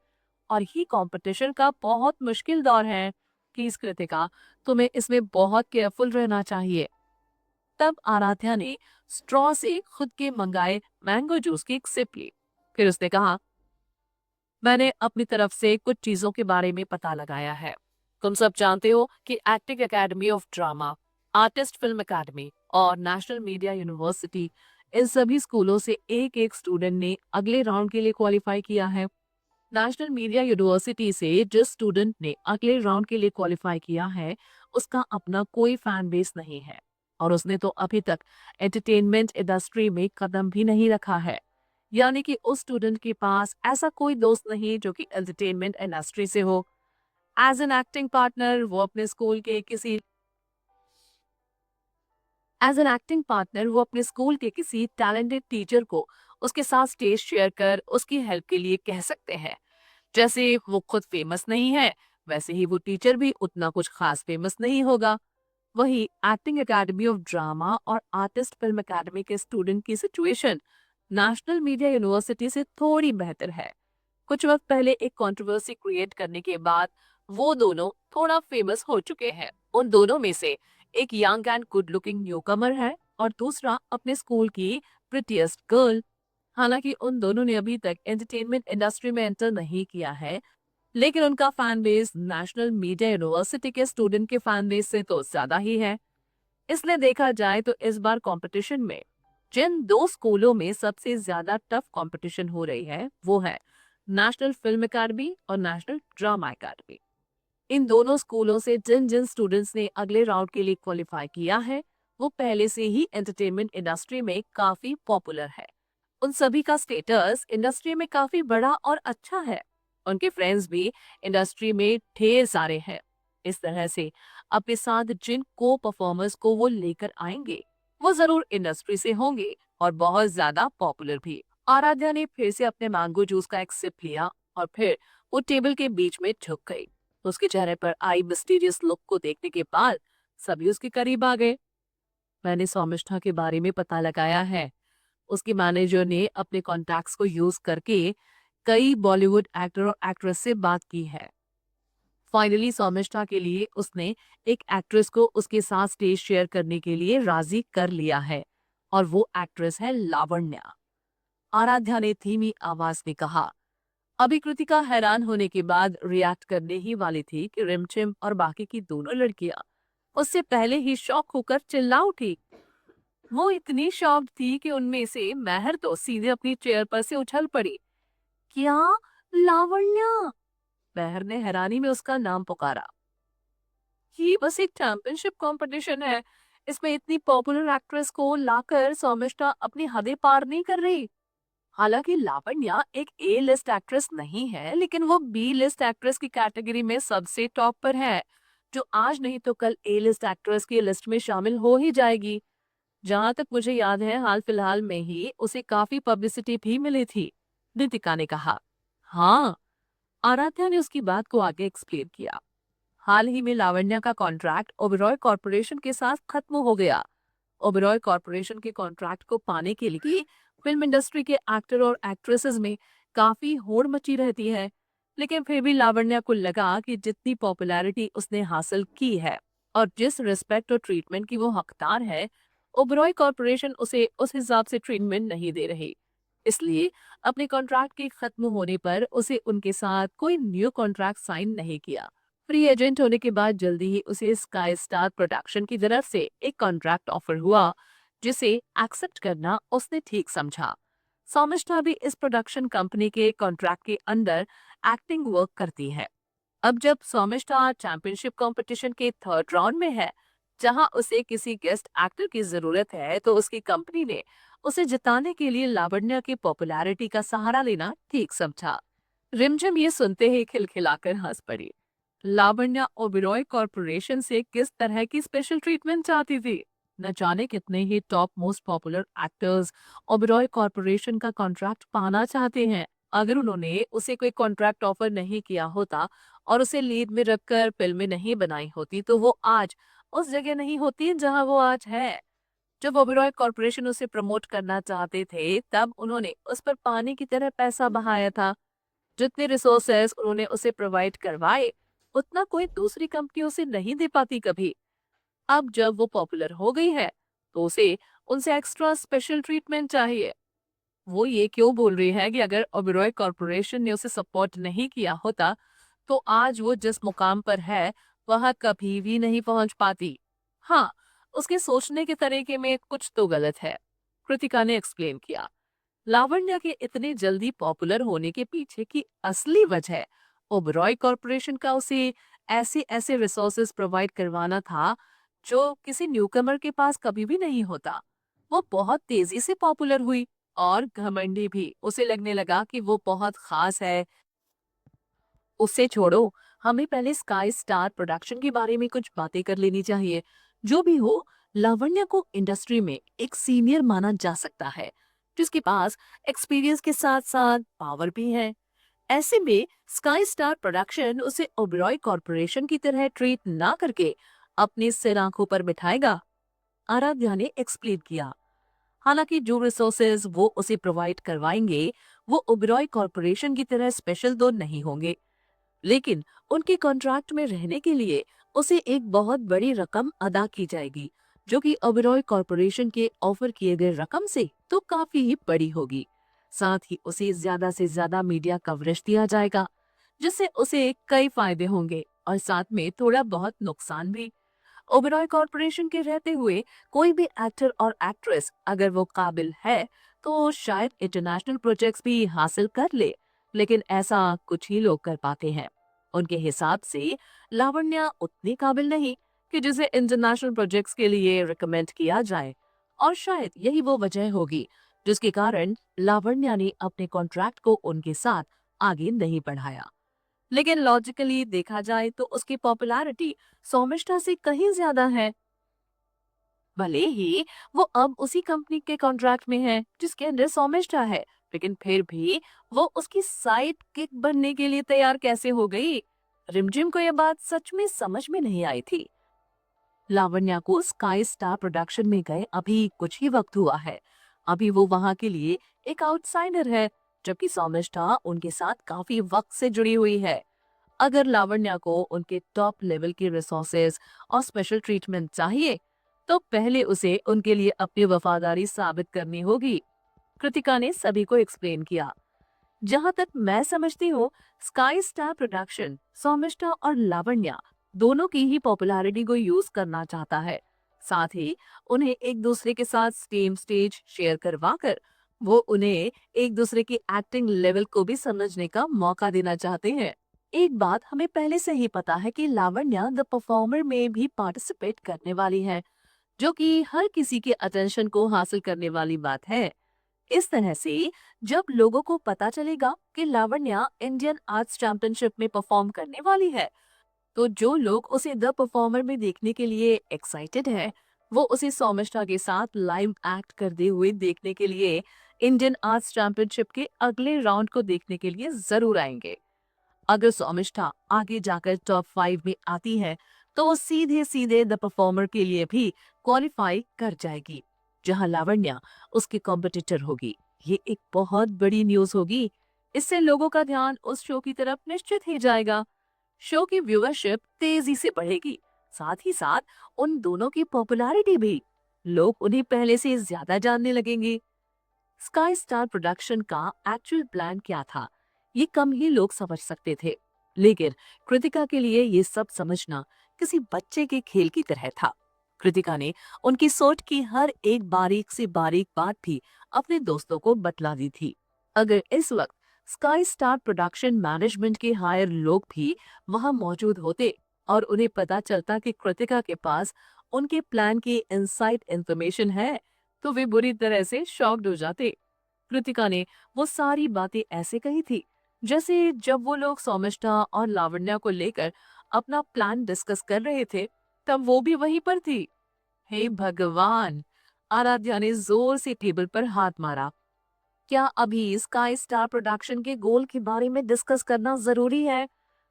और ये कंपटीशन का बहुत मुश्किल दौर है। प्लीज कृतिका, तुम्हें इसमें बहुत केयरफुल रहना चाहिए। तब आराध्या ने स्ट्रॉ से खुद के मंगाए मैंगो जूस की एक सिप ली। फिर उसने कहा, मैंने अपनी तरफ से कुछ चीजों के बारे में पता लगाया है। तुम सब जानते हो कि acting academy of drama, artist film academy और नेशनल मीडिया यूनिवर्सिटी, इन सभी स्कूलों से एक एक स्टूडेंट ने अगले राउंड के लिए क्वालिफाई किया है। नेशनल मीडिया यूनिवर्सिटी से जिस स्टूडेंट ने अगले राउंड के लिए क्वालिफाई किया है, उसका अपना कोई फैन बेस नहीं है और उसने तो अभी तक एंटरटेनमेंट इंडस्ट्री में कदम भी नहीं रखा है। यानी कि उस स्टूडेंट के पास ऐसा कोई दोस्त नहीं जो कि एंटरटेनमेंट इंडस्ट्री से हो। एज एन एक्टिंग पार्टनर वो अपने स्कूल के किसी एज एन एक्टिंग पार्टनर वो अपने स्कूल के किसी टैलेंटेड टीचर को उसके साथ स्टेज शेयर कर उसकी हेल्प के लिए कह सकते हैं। जैसे वो खुद फेमस नहीं है, वैसे ही वो टीचर भी उतना कुछ खास फेमस नहीं होगा। वही एक्टिंग एकेडमी ऑफ ड्रामा और आर्टिस्ट फिल्म एकेडमी के स्टूडेंट की सिचुएशन नेशनल मीडिया यूनिवर्सिटी से थोड़ी बेहतर है। कुछ वक्त पहले एक कंट्रोवर्सी क्रिएट करने के बाद वो दोनों थोड़ा फेमस हो चुके हैं। उन दोनों में से एक young and good looking newcomer है और दूसरा अपने स्कूल की प्रिटीएस्ट गर्ल। हालांकि उन दोनों ने अभी तक एंटरटेनमेंट इंडस्ट्री में एंटर नहीं किया है, लेकिन उनका fan base national media university के स्टूडेंट के फैन बेस से तो ज्यादा ही है। इसलिए देखा जाए तो इस बार कंपटीशन में जिन दो स्कूलों में सबसे ज्यादा टफ कंपटीशन हो रही है वो है नेशनल फिल्म एकेडमी और नेशनल ड्रामा एकेडमी। इन दोनों स्कूलों से जिन जिन स्टूडेंट्स ने अगले राउंड के लिए क्वालिफाई किया है वो पहले से ही एंटरटेनमेंट इंडस्ट्री में काफी पॉपुलर है। उन सभी का स्टेटस इंडस्ट्री में काफी बड़ा और अच्छा है। उनके फ्रेंड्स भी इंडस्ट्री में ढेर सारे हैं। इस तरह से अपने साथ जिन को परफॉर्मर्स को वो लेकर आएंगे वो जरूर इंडस्ट्री से होंगे और बहुत ज्यादा पॉपुलर भी। आराध्या ने फिर से अपने मैंगो जूस का एक सिप लिया और फिर वो टेबल के बीच में झुक गई। उसके चेहरे पर आई मिस्टीरियस लुक को देखने के बाद सभी उसके करीब आ गए। मैंने सौमिष्ठा के बारे में पता लगाया है। उसके मैनेजर ने अपने कॉन्टैक्ट्स को यूज करके कई बॉलीवुड एक्टर और एक्ट्रेस से बात की है। फाइनली सौमिष्ठा के लिए उसने एक एक्ट्रेस को उसके साथ स्टेज शेयर करने के लिए राजी कर लिया है और वो एक्ट्रेस है लावण्या। आराध्या ने धीमी आवाज में कहा। अभी कृतिका हैरान होने के बाद रिएक्ट करने ही वाली थी कि रिमझिम और बाकी की दोनों लड़कियां उससे पहले ही शॉक होकर चिल्ला उठी। वो इतनी शॉक्ड थी कि उनमें से महर तो सीधे अपनी चेयर पर से उछल पड़ी। क्या? लावण्या? महर ने हैरानी में उसका नाम पुकारा। ये बस एक चैंपियनशिप कंपटीशन है। इसमें इतनी पॉपुलर एक्ट्रेस को लाकर सौमिष्ठा अपनी हदें पार नहीं कर रही। हालांकि लावण्या एक ए लिस्ट एक्ट्रेस नहीं है, लेकिन वो बी लिस्ट एक्ट्रेस की कैटेगरी में सबसे टॉप पर है, जो आज नहीं तो कल ए लिस्ट एक्ट्रेस की लिस्ट में शामिल हो ही जाएगी। जहां तक मुझे याद है, हाल फिलहाल में ही उसे काफी पब्लिसिटी भी मिली थी, नितिका ने कहा। हाँ, आराध्या ने उसकी बात को आगे एक्सप्लेन किया। हाल ही में लावण्या का कॉन्ट्रैक्ट ओबेरॉय कॉरपोरेशन के साथ खत्म हो गया। ओबेरॉय कॉरपोरेशन के कॉन्ट्रैक्ट को पाने के लिए फिल्म इंडस्ट्री के एक्टर और एक्ट्रेसेस में काफी होड़ मची रहती है, लेकिन फिर भी लावण्या को लगा कि जितनी पॉपुलैरिटी उसने हासिल की है और जिस रिस्पेक्ट और ट्रीटमेंट की वो हकदार है, ओबेरॉय कॉरपोरेशन उसे उस हिसाब से ट्रीटमेंट नहीं दे रही। इसलिए अपने कॉन्ट्रैक्ट के खत्म होने पर उसे उनके साथ कोई न्यू कॉन्ट्रैक्ट साइन नहीं किया। फ्री एजेंट होने के बाद जल्दी ही उसे स्काई स्टार प्रोडक्शन की तरफ से एक कॉन्ट्रैक्ट ऑफर हुआ, जिसे एक्सेप्ट करना उसने ठीक समझा। सौमिष्ठा भी इस प्रोडक्शन कंपनी के कॉन्ट्रैक्ट के अंदर एक्टिंग वर्क करती है। अब जब सौमिष्ठा चैंपियनशिप कंपटीशन के थर्ड राउंड में है, जहां उसे किसी गेस्ट एक्टर की जरूरत है, तो उसकी कंपनी ने उसे जिताने के लिए लावण्या की पॉपुलैरिटी का सहारा लेना ठीक समझा। रिमझिम ये सुनते ही खिलखिलाकर हंस पड़ी। लावण्या ओबेरॉय कॉरपोरेशन से किस तरह की स्पेशल ट्रीटमेंट चाहती थी? न जाने कितने ही top most popular actors Oberoi corporation का कॉन्ट्रैक्ट पाना चाहते हैं। अगर उन्होंने उसे कोई कॉन्ट्रैक्ट ऑफर नहीं किया होता और उसे लीड में रखकर फिल्में नहीं बनाई होती, तो वो आज उस जगह नहीं होती जहां वो आज है। जब ओबेरॉय कॉरपोरेशन उसे प्रमोट करना चाहते थे, तब उन्होंने उस पर पानी की तरह पैसा बहाया था। जितने रिसोर्सेस उन्होंने उसे प्रोवाइड करवाए, उतना कोई दूसरी कंपनी उसे नहीं दे पाती कभी। अब जब वो पॉपुलर हो गई है, तो उसे उनसे एक्स्ट्रा स्पेशल ट्रीटमेंट चाहिए। वो ये क्यों बोल रही है कि अगर ओबेरॉय कॉरपोरेशन ने उसे सपोर्ट नहीं किया होता, तो आज वो जिस मुकाम पर है, वहां कभी भी नहीं पहुंच पाती। हाँ, उसके सोचने के तरीके में कुछ तो गलत है, कृतिका ने एक्सप्लेन किया। लावण्या के इतने जल्दी पॉपुलर होने के पीछे की असली वजह ओबेरॉय कॉरपोरेशन का उसे ऐसे ऐसे रिसोर्सेज प्रोवाइड करवाना था, जो किसी न्यूकमर के पास कभी भी नहीं होता। वो बहुत तेजी से पॉपुलर हुई और घमंडी भी। उसे लगने लगा कि वो बहुत खास है। उससे छोड़ो, हमें पहले स्काई स्टार प्रोडक्शन के बारे में कुछ बातें कर लेनी चाहिए। जो भी हो, लावण्या को इंडस्ट्री में एक सीनियर माना जा सकता है, जिसके पास एक्सपीरियंस के साथ साथ पावर भी है। ऐसे में स्काई स्टार प्रोडक्शन उसे ओबेरॉय कॉरपोरेशन की तरह ट्रीट ना करके अपने सिर आंखों पर बिठाएगा, आराध्या ने एक्सप्लेन किया। हालांकि जो रिसोर्सेज वो उसे प्रोवाइड करवाएंगे, वो ओबेरॉय कॉरपोरेशन की तरह स्पेशल तो नहीं होंगे, लेकिन उनके कॉन्ट्रैक्ट में रहने के लिए उसे एक बहुत बड़ी रकम अदा की जाएगी, जो कि ओबेरॉय कॉरपोरेशन के ऑफर किए गए रकम से तो काफी ही बड़ी होगी। साथ ही उसे ज्यादा से ज्यादा मीडिया कवरेज दिया जाएगा, जिससे उसे कई फायदे होंगे और साथ में थोड़ा बहुत नुकसान भी। ओबेरॉय कॉरपोरेशन के रहते हुए कोई भी एक्टर और एक्ट्रेस अगर वो काबिल है, तो शायद इंटरनेशनल प्रोजेक्ट्स भी हासिल कर ले, लेकिन ऐसा कुछ ही लोग कर पाते हैं। उनके हिसाब से लावण्या उतनी काबिल नहीं कि जिसे इंटरनेशनल प्रोजेक्ट्स के लिए रिकमेंड किया जाए, और शायद यही वो वजह होगी जिसके कारण लावण्या ने अपने कॉन्ट्रैक्ट को उनके साथ आगे नहीं बढ़ाया। लेकिन लॉजिकली देखा जाए तो उसकी पॉपुलैरिटी सौमिष्ठा से कहीं ज्यादा है। भले ही वो अब उसी कंपनी के कॉन्ट्रैक्ट में है जिसके अंदर सौमिष्ठा है, लेकिन फिर भी वो उसकी साइड किक बनने के लिए तैयार कैसे हो गई? रिमझिम को यह बात सच में समझ में नहीं आई थी। लावण्या को स्काई स्टार प्रोडक्शन में गए अभी कुछ ही वक्त हुआ है। अभी वो वहां के लिए एक आउटसाइडर है, जबकि सौमिष्ठा उनके साथ काफी वक्त से जुड़ी हुई है। अगर लावण्या को उनके टॉप लेवल के रिसोर्सेज और स्पेशल ट्रीटमेंट चाहिए, तो पहले उसे उनके लिए अपनी वफादारी साबित करनी होगी, कृतिका ने सभी को एक्सप्लेन किया। जहां तक मैं समझती हूँ, स्काई स्टार प्रोडक्शन सौमिष्ठा और लावण्या दोनों की ही पॉपुलैरिटी को यूज करना चाहता है। साथ ही उन्हें एक दूसरे के साथ सेम स्टेज शेयर करवा कर वो उन्हें एक दूसरे की एक्टिंग लेवल को भी समझने का मौका देना चाहते हैं। एक बात हमें पहले से ही पता है कि लावण्या द परफॉर्मर में भी पार्टिसिपेट करने वाली है, जो कि हर किसी के अटेंशन को हासिल करने वाली बात है। इस तरह से जब लोगों को पता चलेगा कि लावण्या इंडियन आर्ट्स चैंपियनशिप में परफॉर्म करने वाली है, तो जो लोग उसे द परफॉर्मर में देखने के लिए एक्साइटेड है, वो उसे सौमिष्ठा के साथ लाइव एक्ट करते हुए देखने के लिए इंडियन आर्ट्स चैंपियनशिप के अगले राउंड को देखने के लिए जरूर आएंगे। अगर सौमिष्ठा आगे जाकर टॉप 5 में आती है, तो वो सीधे सीधे द परफॉर्मर के लिए भी क्वालिफाई कर जाएगी, जहां लावण्या उसकी कॉम्पिटिटर होगी। ये एक बहुत बड़ी न्यूज होगी। इससे लोगों का ध्यान उस शो की तरफ निश्चित ही जाएगा। शो की व्यूअरशिप तेजी से बढ़ेगी, साथ ही साथ उन दोनों की पॉपुलैरिटी भी। लोग उन्हें पहले से ज्यादा जानने लगेंगे। स्काई स्टार प्रोडक्शन का एक्चुअल प्लान क्या था, ये कम ही लोग समझ सकते थे, लेकिन कृतिका के लिए ये सब समझना किसी बच्चे के खेल की तरह था। कृतिका ने उनकी सोच की हर एक बारीक से बारीक बात भी अपने दोस्तों को बतला दी थी। अगर इस वक्त स्काई स्टार प्रोडक्शन मैनेजमेंट के हायर लोग भी वहां मौजूद होते और उन्हें पता चलता कि कृतिका के पास उनके प्लान की इनसाइड इंफॉर्मेशन है, तो वे बुरी तरह से शॉक्ड हो जाते। कृतिका ने वो सारी बातें ऐसे कही थी जैसे जब वो लोग सौमिष्ठा और लावण्या को लेकर अपना प्लान डिस्कस कर रहे थे, तब वो भी वहीं पर थी। हे भगवान! आराध्या ने जोर से टेबल पर हाथ मारा। क्या अभी स्काई स्टार प्रोडक्शन के गोल के बारे में डिस्कस करना जरूरी है?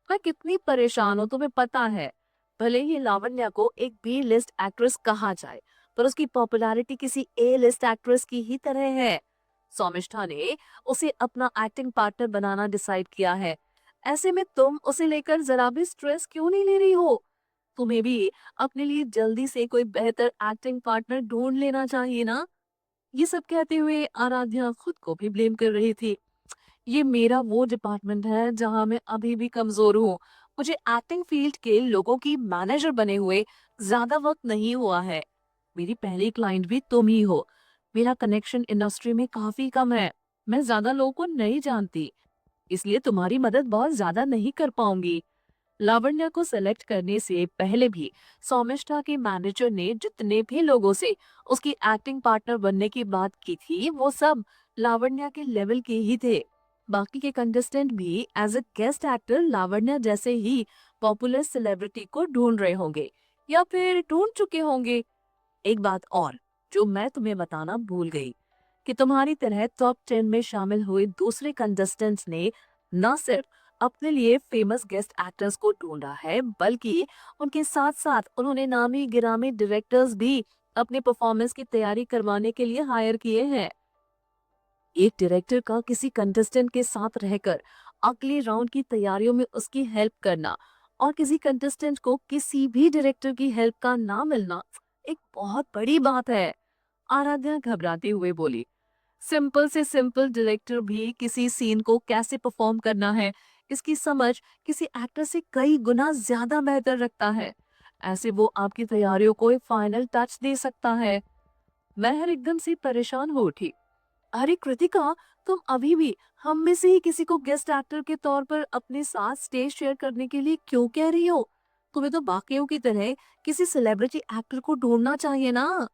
मैं कितनी परेशान हूँ, तुम्हें पता है। भले ही लावण्या को एक बी लिस्ट एक्ट्रेस कहा जाए, पर उसकी पॉपुलैरिटी किसी ए लिस्ट एक्ट्रेस की ही तरह है। सौमिष्ठा ने उसे अपना एक्टिंग पार्टनर बनाना डिसाइड किया है। ऐसे में तुम उसे लेकर जरा भी स्ट्रेस क्यों नहीं ले रही हो? तुम्हें भी अपने लिए जल्दी से कोई बेहतर एक्टिंग पार्टनर ढूंढ लेना चाहिए ना। ये सब कहते हुए आराध्या खुद को भी ब्लेम कर रही थी। ये मेरा वो डिपार्टमेंट है जहां मैं अभी भी कमजोर हूँ। मुझे एक्टिंग फील्ड के लोगों की मैनेजर बने हुए ज्यादा वक्त नहीं हुआ है। मेरी पहली क्लाइंट भी तुम ही हो। मेरा कनेक्शन इंडस्ट्री में काफी कम है। मैं ज्यादा लोगों को नहीं जानती, इसलिए तुम्हारी मदद बहुत ज्यादा नहीं कर पाऊंगी। लावण्या को सेलेक्ट करने से पहले भी सौमिष्ठा के मैनेजर ने जितने भी लोगों से उसकी एक्टिंग पार्टनर बनने की बात की थी, वो सब लावण्या के लेवल के ही थे। बाकी के कंटेस्टेंट भी as a guest actor Lavanya जैसे ही पॉपुलर सेलिब्रिटी को ढूंढ रहे होंगे या फिर ढूंढ चुके होंगे। एक बात और जो मैं तुम्हें बताना भूल गई, कि तुम्हारी तरह टॉप 10 में शामिल हुए दूसरे कंटेस्टेंट्स ने न सिर्फ अपने लिए फेमस गेस्ट एक्टर्स को ढूंढा है, बल्कि उनके साथ साथ उन्होंने नामी गिरामी डायरेक्टर्स भी अपने परफॉर्मेंस की तैयारी करवाने के लिए हायर किए हैं। एक डायरेक्टर का किसी कंटेस्टेंट के साथ रहकर अगले राउंड की तैयारियों में उसकी हेल्प करना और किसी कंटेस्टेंट को किसी भी डायरेक्टर की हेल्प का ना मिलना एक बहुत बड़ी बात है। आराध्या घबराते हुए बोली, सिंपल से सिंपल डायरेक्टर भी किसी सीन को कैसे परफॉर्म करना है, इसकी समझ किसी एक्टर से कई गुना ज्यादा बेहतर रखता है। ऐसे वो आपकी तैयारियों को एक फाइनल टच दे सकता है। महर एकदम से परेशान हो उठी। अरे कृतिका, तुम अभी भी हम में से ही किसी को गेस्ट एक्टर के तौर पर अपने साथ स्टेज शेयर करने के लिए क्यों कह रही हो? तुम्हें तो बाकियों की तरह किसी सेलिब्रिटी एक्टर को ढूंढना चाहिए ना।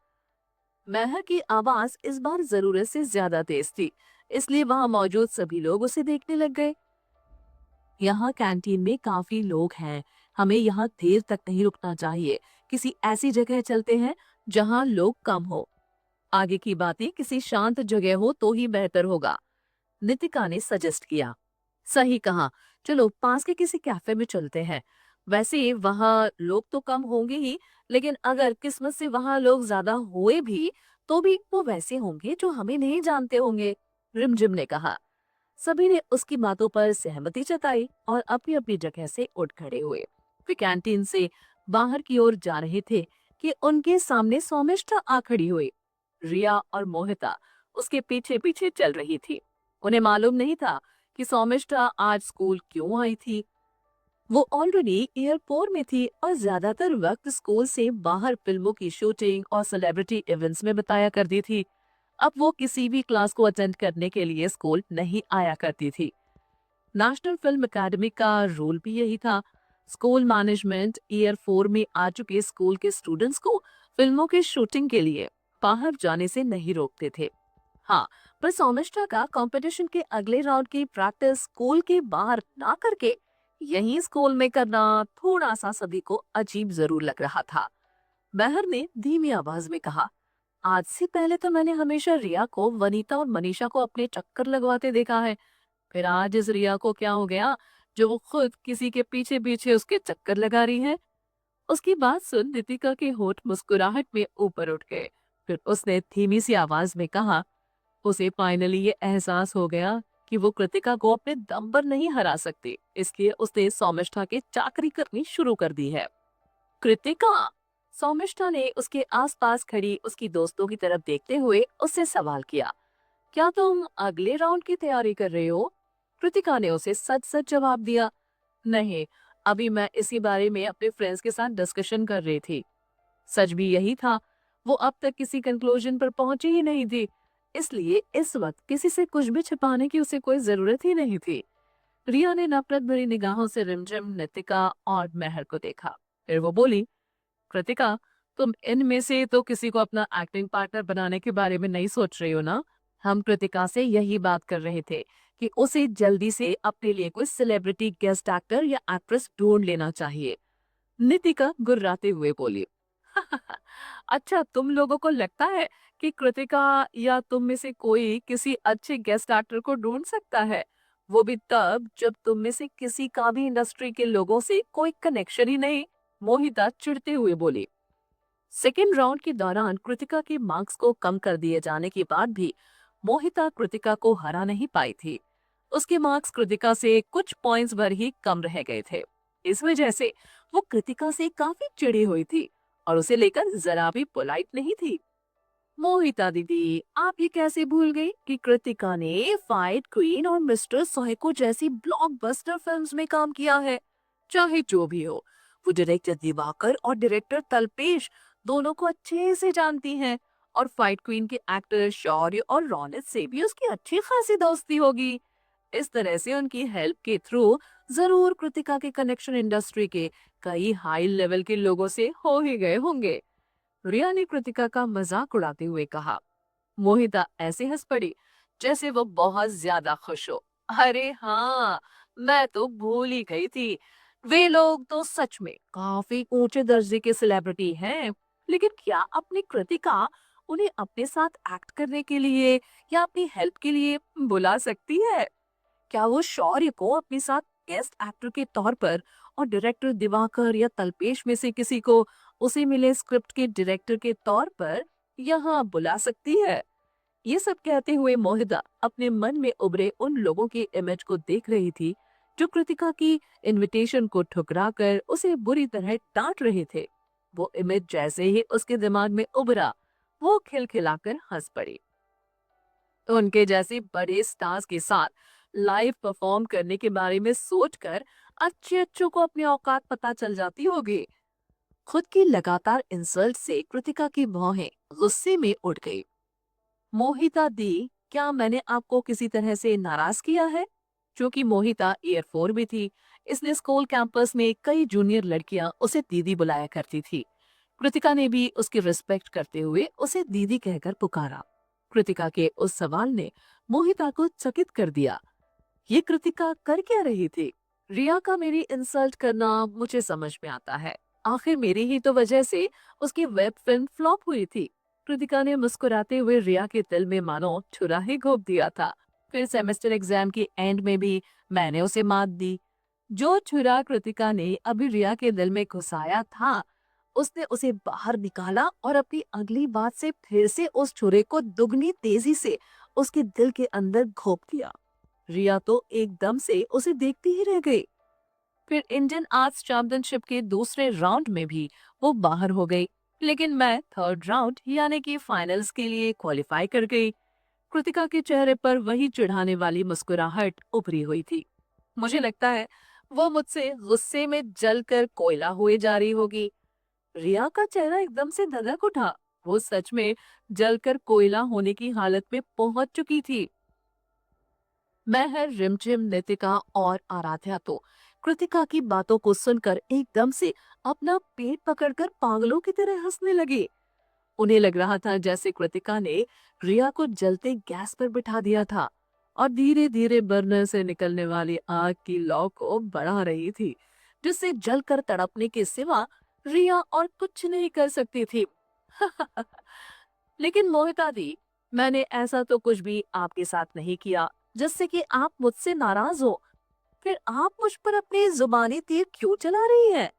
महर की आवाज इस बार जरूरत से ज्यादा तेज थी, इसलिए वहां मौजूद सभी लोग उसे देखने लग गए। यहाँ कैंटीन में काफी लोग हैं, हमें यहाँ देर तक नहीं रुकना चाहिए। किसी ऐसी जगह चलते हैं जहाँ लोग कम हो। आगे की बातें किसी शांत जगह हो तो ही बेहतर होगा, नितिका ने सजेस्ट किया। सही कहा, चलो पास के किसी कैफे में चलते हैं। वैसे वहाँ लोग तो कम होंगे ही, लेकिन अगर किस्मत से वहाँ लोग ज्यादा हुए भी, तो भी वो वैसे होंगे जो हमें नहीं जानते होंगे, रिमझिम ने कहा। सभी ने उसकी बातों पर सहमति जताई और अपनी अपनी जगह से उठ खड़े हुए। वे कैंटीन से बाहर की ओर जा रहे थे कि उनके सामने सौमिष्ठा आ खड़ी हुई। रिया और मोहिता उसके पीछे पीछे चल रही थी। उन्हें मालूम नहीं था कि सौमिष्ठा आज स्कूल क्यों आई थी। वो ऑलरेडी एयरपोर्ट में थी और ज्यादातर वक्त स्कूल से बाहर फिल्मों की शूटिंग और सेलिब्रिटी इवेंट्स में बिताया करती थी। अब वो किसी भी क्लास को अटेंड करने के लिए स्कूल नहीं आया करती थी। नेशनल फिल्म एकेडमी का रूल भी यही था। स्कूल मैनेजमेंट ईयर 4 में आ चुके स्कूल के स्टूडेंट्स को फिल्मों की शूटिंग के लिए बाहर जाने से नहीं रोकते थे। हाँ, पर सौमिष्ठा का कंपटीशन के अगले राउंड की प्रैक्टिस स्कूल के बाहर ना करके यहीं स्कूल में करना थोड़ा सा सभी को अजीब जरूर लग रहा था। महर ने धीमी आवाज में कहा, आज से पहले तो मैंने हमेशा रिया को वनीता और मनीषा को अपने चक्कर लगवाते देखा है। फिर आज इस रिया को क्या हो गया जो वो खुद किसी के पीछे पीछे उसके चक्कर लगा रही है। उसकी बात सुन नितिका के होठ मुस्कुराहट में ऊपर उठ गए। फिर उसने धीमी सी आवाज में कहा, उसे फाइनली ये एहसास हो गया कि वो कृतिका को अपने दम पर नहीं हरा सकती, इसलिए उसने सौमिष्ठा की चाकरी करनी शुरू कर दी है। कृतिका, सौमिष्ठा ने उसके आसपास खड़ी उसकी दोस्तों की तरफ देखते हुए उससे सवाल किया, क्या तुम अगले राउंड की तैयारी कर रहे हो? कृतिका ने उसे सच सच जवाब दिया, नहीं, अभी मैं इसी बारे में अपने फ्रेंड्स के साथ डिस्कशन कर रही थी। सच भी यही था, वो अब तक किसी कंक्लूजन पर पहुंची ही नहीं थी, इसलिए इस वक्त किसी से कुछ भी छिपाने की उसे कोई जरूरत ही नहीं थी। रिया ने नफरत भरी निगाहों से रिमझिम, नितिका और महर को देखा। फिर वो बोली, कृतिका, तुम इनमें से तो किसी को अपना एक्टिंग पार्टनर बनाने के बारे में नहीं सोच रही हो ना? हम कृतिका से यही बात कर रहे थे कि उसे जल्दी से अपने लिए कोई सेलिब्रिटी गेस्ट एक्टर या एक्ट्रेस ढूंढ लेना चाहिए। नितिका गुर्राते हुए बोली, अच्छा, तुम लोगों को लगता है कि कृतिका या तुम में से कोई किसी अच्छे गेस्ट एक्टर को ढूंढ सकता है, वो भी तब जब तुम में से किसी का भी इंडस्ट्री के लोगों से कोई कनेक्शन ही नहीं। मोहिता चिढ़ते हुए बोली। सेकेंड राउंड के दौरान कृतिका के मार्क्स को कम कर दिए जाने के बाद भी मोहिता कृतिका को हरा नहीं पाई थी। उसके मार्क्स कृतिका से कुछ पॉइंट्स भर ही कम रह गए थे। इस वजह से वो कृतिका से काफी चिढ़ी हुई थी और उसे लेकर जरा भी पोलाइट नहीं थी। मोहिता दीदी, आप ये कैसे भूल गई कि कृतिका ने फाइट क्वीन और मिस्टर सोहेको जैसी ब्लॉकबस्टर फिल्म्स में काम किया है? चाहे जो भी हो, वो डायरेक्टर दिवाकर और डायरेक्टर तल्पेश दोनों को अच्छे से जानती हैं, और फाइट क्वीन के एक्टर शौर्य और रौनक से भी उसकी अच्छी खासी दोस्ती होगी। इस तरह से उनकी हेल्प के थ्रू जरूर कृतिका के कनेक्शन इंडस्ट्री के कई हाई लेवल के लोगों से हो ही गए होंगे। रिया ने कृतिका का मजाक उड़ाते हुए कहा। मोहिता ऐसे हंस पड़ी जैसे वो बहुत ज्यादा खुश हो। अरे हाँ, मैं तो भूल ही गई थी, वे लोग तो सच में काफी ऊंचे दर्जे के सेलिब्रिटी हैं। लेकिन क्या अपनी कृतिका उन्हें अपने साथ एक्ट करने के लिए या अपनी हेल्प के लिए बुला सकती है? क्या वो शौर्य को अपने साथ गेस्ट एक्टर के तौर पर और डायरेक्टर दिवाकर या तल्पेश में से किसी को उसे मिले स्क्रिप्ट के डायरेक्टर के तौर पर यहाँ बुला सकती है? ये सब कहते हुए मोहिता अपने मन में उभरे उन लोगों की इमेज को देख रही थी जो कृतिका की इनविटेशन को ठुकराकर उसे बुरी तरह डांट रहे थे। वो इमेज जैसे ही उसके दिमाग में उभरा, वो खिलखिलाकर हंस पड़ी। तो उनके जैसे बड़े स्टार्स के साथ लाइव परफॉर्म करने के बारे में सोचकर अच्छे अच्छों को अपनी औकात पता चल जाती होगी। खुद की लगातार इंसल्ट से कृतिका की भौहें गुस्से में उठ गई। मोहिता दी, क्या मैंने आपको किसी तरह से नाराज किया है? क्योंकि मोहिता ईयर 4 भी थी, इसलिए स्कूल कैंपस में कई जूनियर लड़कियां उसे दीदी बुलाया करती थी। कृतिका ने भी उसकी रिस्पेक्ट करते हुए उसे दीदी कहकर पुकारा। कृतिका के उस सवाल ने मोहिता को चकित कर दिया। ये कृतिका कर क्या रही थी? रिया का मेरी इंसल्ट करना मुझे समझ में आता है, आखिर मेरी ही तो वजह से उसकी वेब फिल्म फ्लॉप हुई थी। कृतिका ने मुस्कुराते हुए रिया के दिल में मानो छुरा ही घोंप दिया था। फिर सेमेस्टर एग्जाम के एंड में भी मैंने उसे मात दी। जो छुरा कृतिका ने अभी रिया के दिल में घुसाया था, उसने उसे बाहर निकाला और अपनी अगली बात से फिर से उस छुरे को दुगनी तेजी से उसके दिल के अंदर घोंप दिया। रिया तो एकदम से उसे देखती ही रह गई। फिर इंडियन आर्ट्स चैंपियनशिप के दूसरे राउंड में भी वो बाहर हो गई, लेकिन मैं थर्ड राउंड यानी कि फाइनल्स के लिए क्वालिफाई कर गई। कृतिका के चेहरे पर वही चिढ़ाने वाली मुस्कुराहट उभरी हुई थी। मुझे लगता है वो मुझसे गुस्से में जलकर कोयला हुए जा रही होगी। रिया का चेहरा एकदम से धधक उठा। वो सच में जलकर कोयला होने की हालत में पहुंच चुकी थी। महर, रिमझिम, नितिका और आराध्या तो कृतिका की बातों को सुनकर एकदम से अपना पेट पकड़कर पागलों की तरह हंसने लगे। उन्हें लग रहा था जैसे कृतिका ने रिया को जलते गैस पर बिठा दिया था और धीरे धीरे बर्नर से निकलने वाली आग की लौ को बढ़ा रही थी, जिससे जलकर तड़पने के सिवा रिया और कुछ नहीं कर सकती थी। लेकिन मोहिता दी, मैंने ऐसा तो कुछ भी आपके साथ नहीं किया जिससे कि आप मुझसे नाराज हो। फिर आप मुझ पर अपने जुबानी तीर क्यों चला रही है?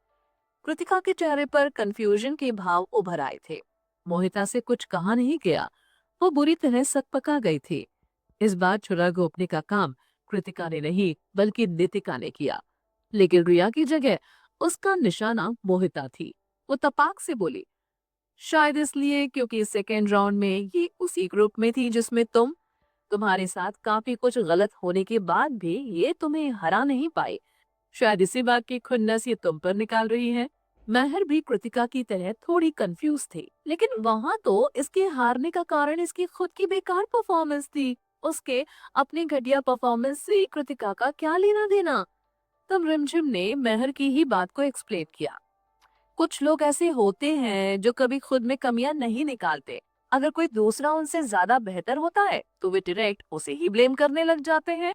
कृतिका के चेहरे पर कंफ्यूजन के भाव उभर आए थे। मोहिता से कुछ कहा नहीं गया। वो बुरी तरह सकपका गई थी। इस बार छुरा घोंपने का काम कृतिका ने नहीं बल्कि नितिका ने किया। लेकिन रिया की जगह उसका निशाना मोहिता थी। वो तपाक से बोली, शायद इसलिए क्योंकि सेकेंड राउंड में ये उसी ग्रुप में थी जिसमें तुम्हारे साथ काफी कुछ गलत होने के बाद भी ये तुम्हें हरा नहीं पाए। शायद इसी बात की खुन्नस ये तुम पर निकाल रही है। महर भी कृतिका की तरह थोड़ी कंफ्यूज थी, लेकिन वहां तो इसके हारने का कारण इसकी खुद की बेकार परफॉर्मेंस थी। उसके अपनी घटिया परफॉर्मेंस से कृतिका का क्या लेना देना? तब रिमझिम ने महर की ही बात को एक्सप्लेन किया। कुछ लोग ऐसे होते हैं जो कभी खुद में कमियां नहीं निकालते। अगर कोई दूसरा उनसे ज्यादा बेहतर होता है तो वे डायरेक्ट उसे ही ब्लेम करने लग जाते हैं।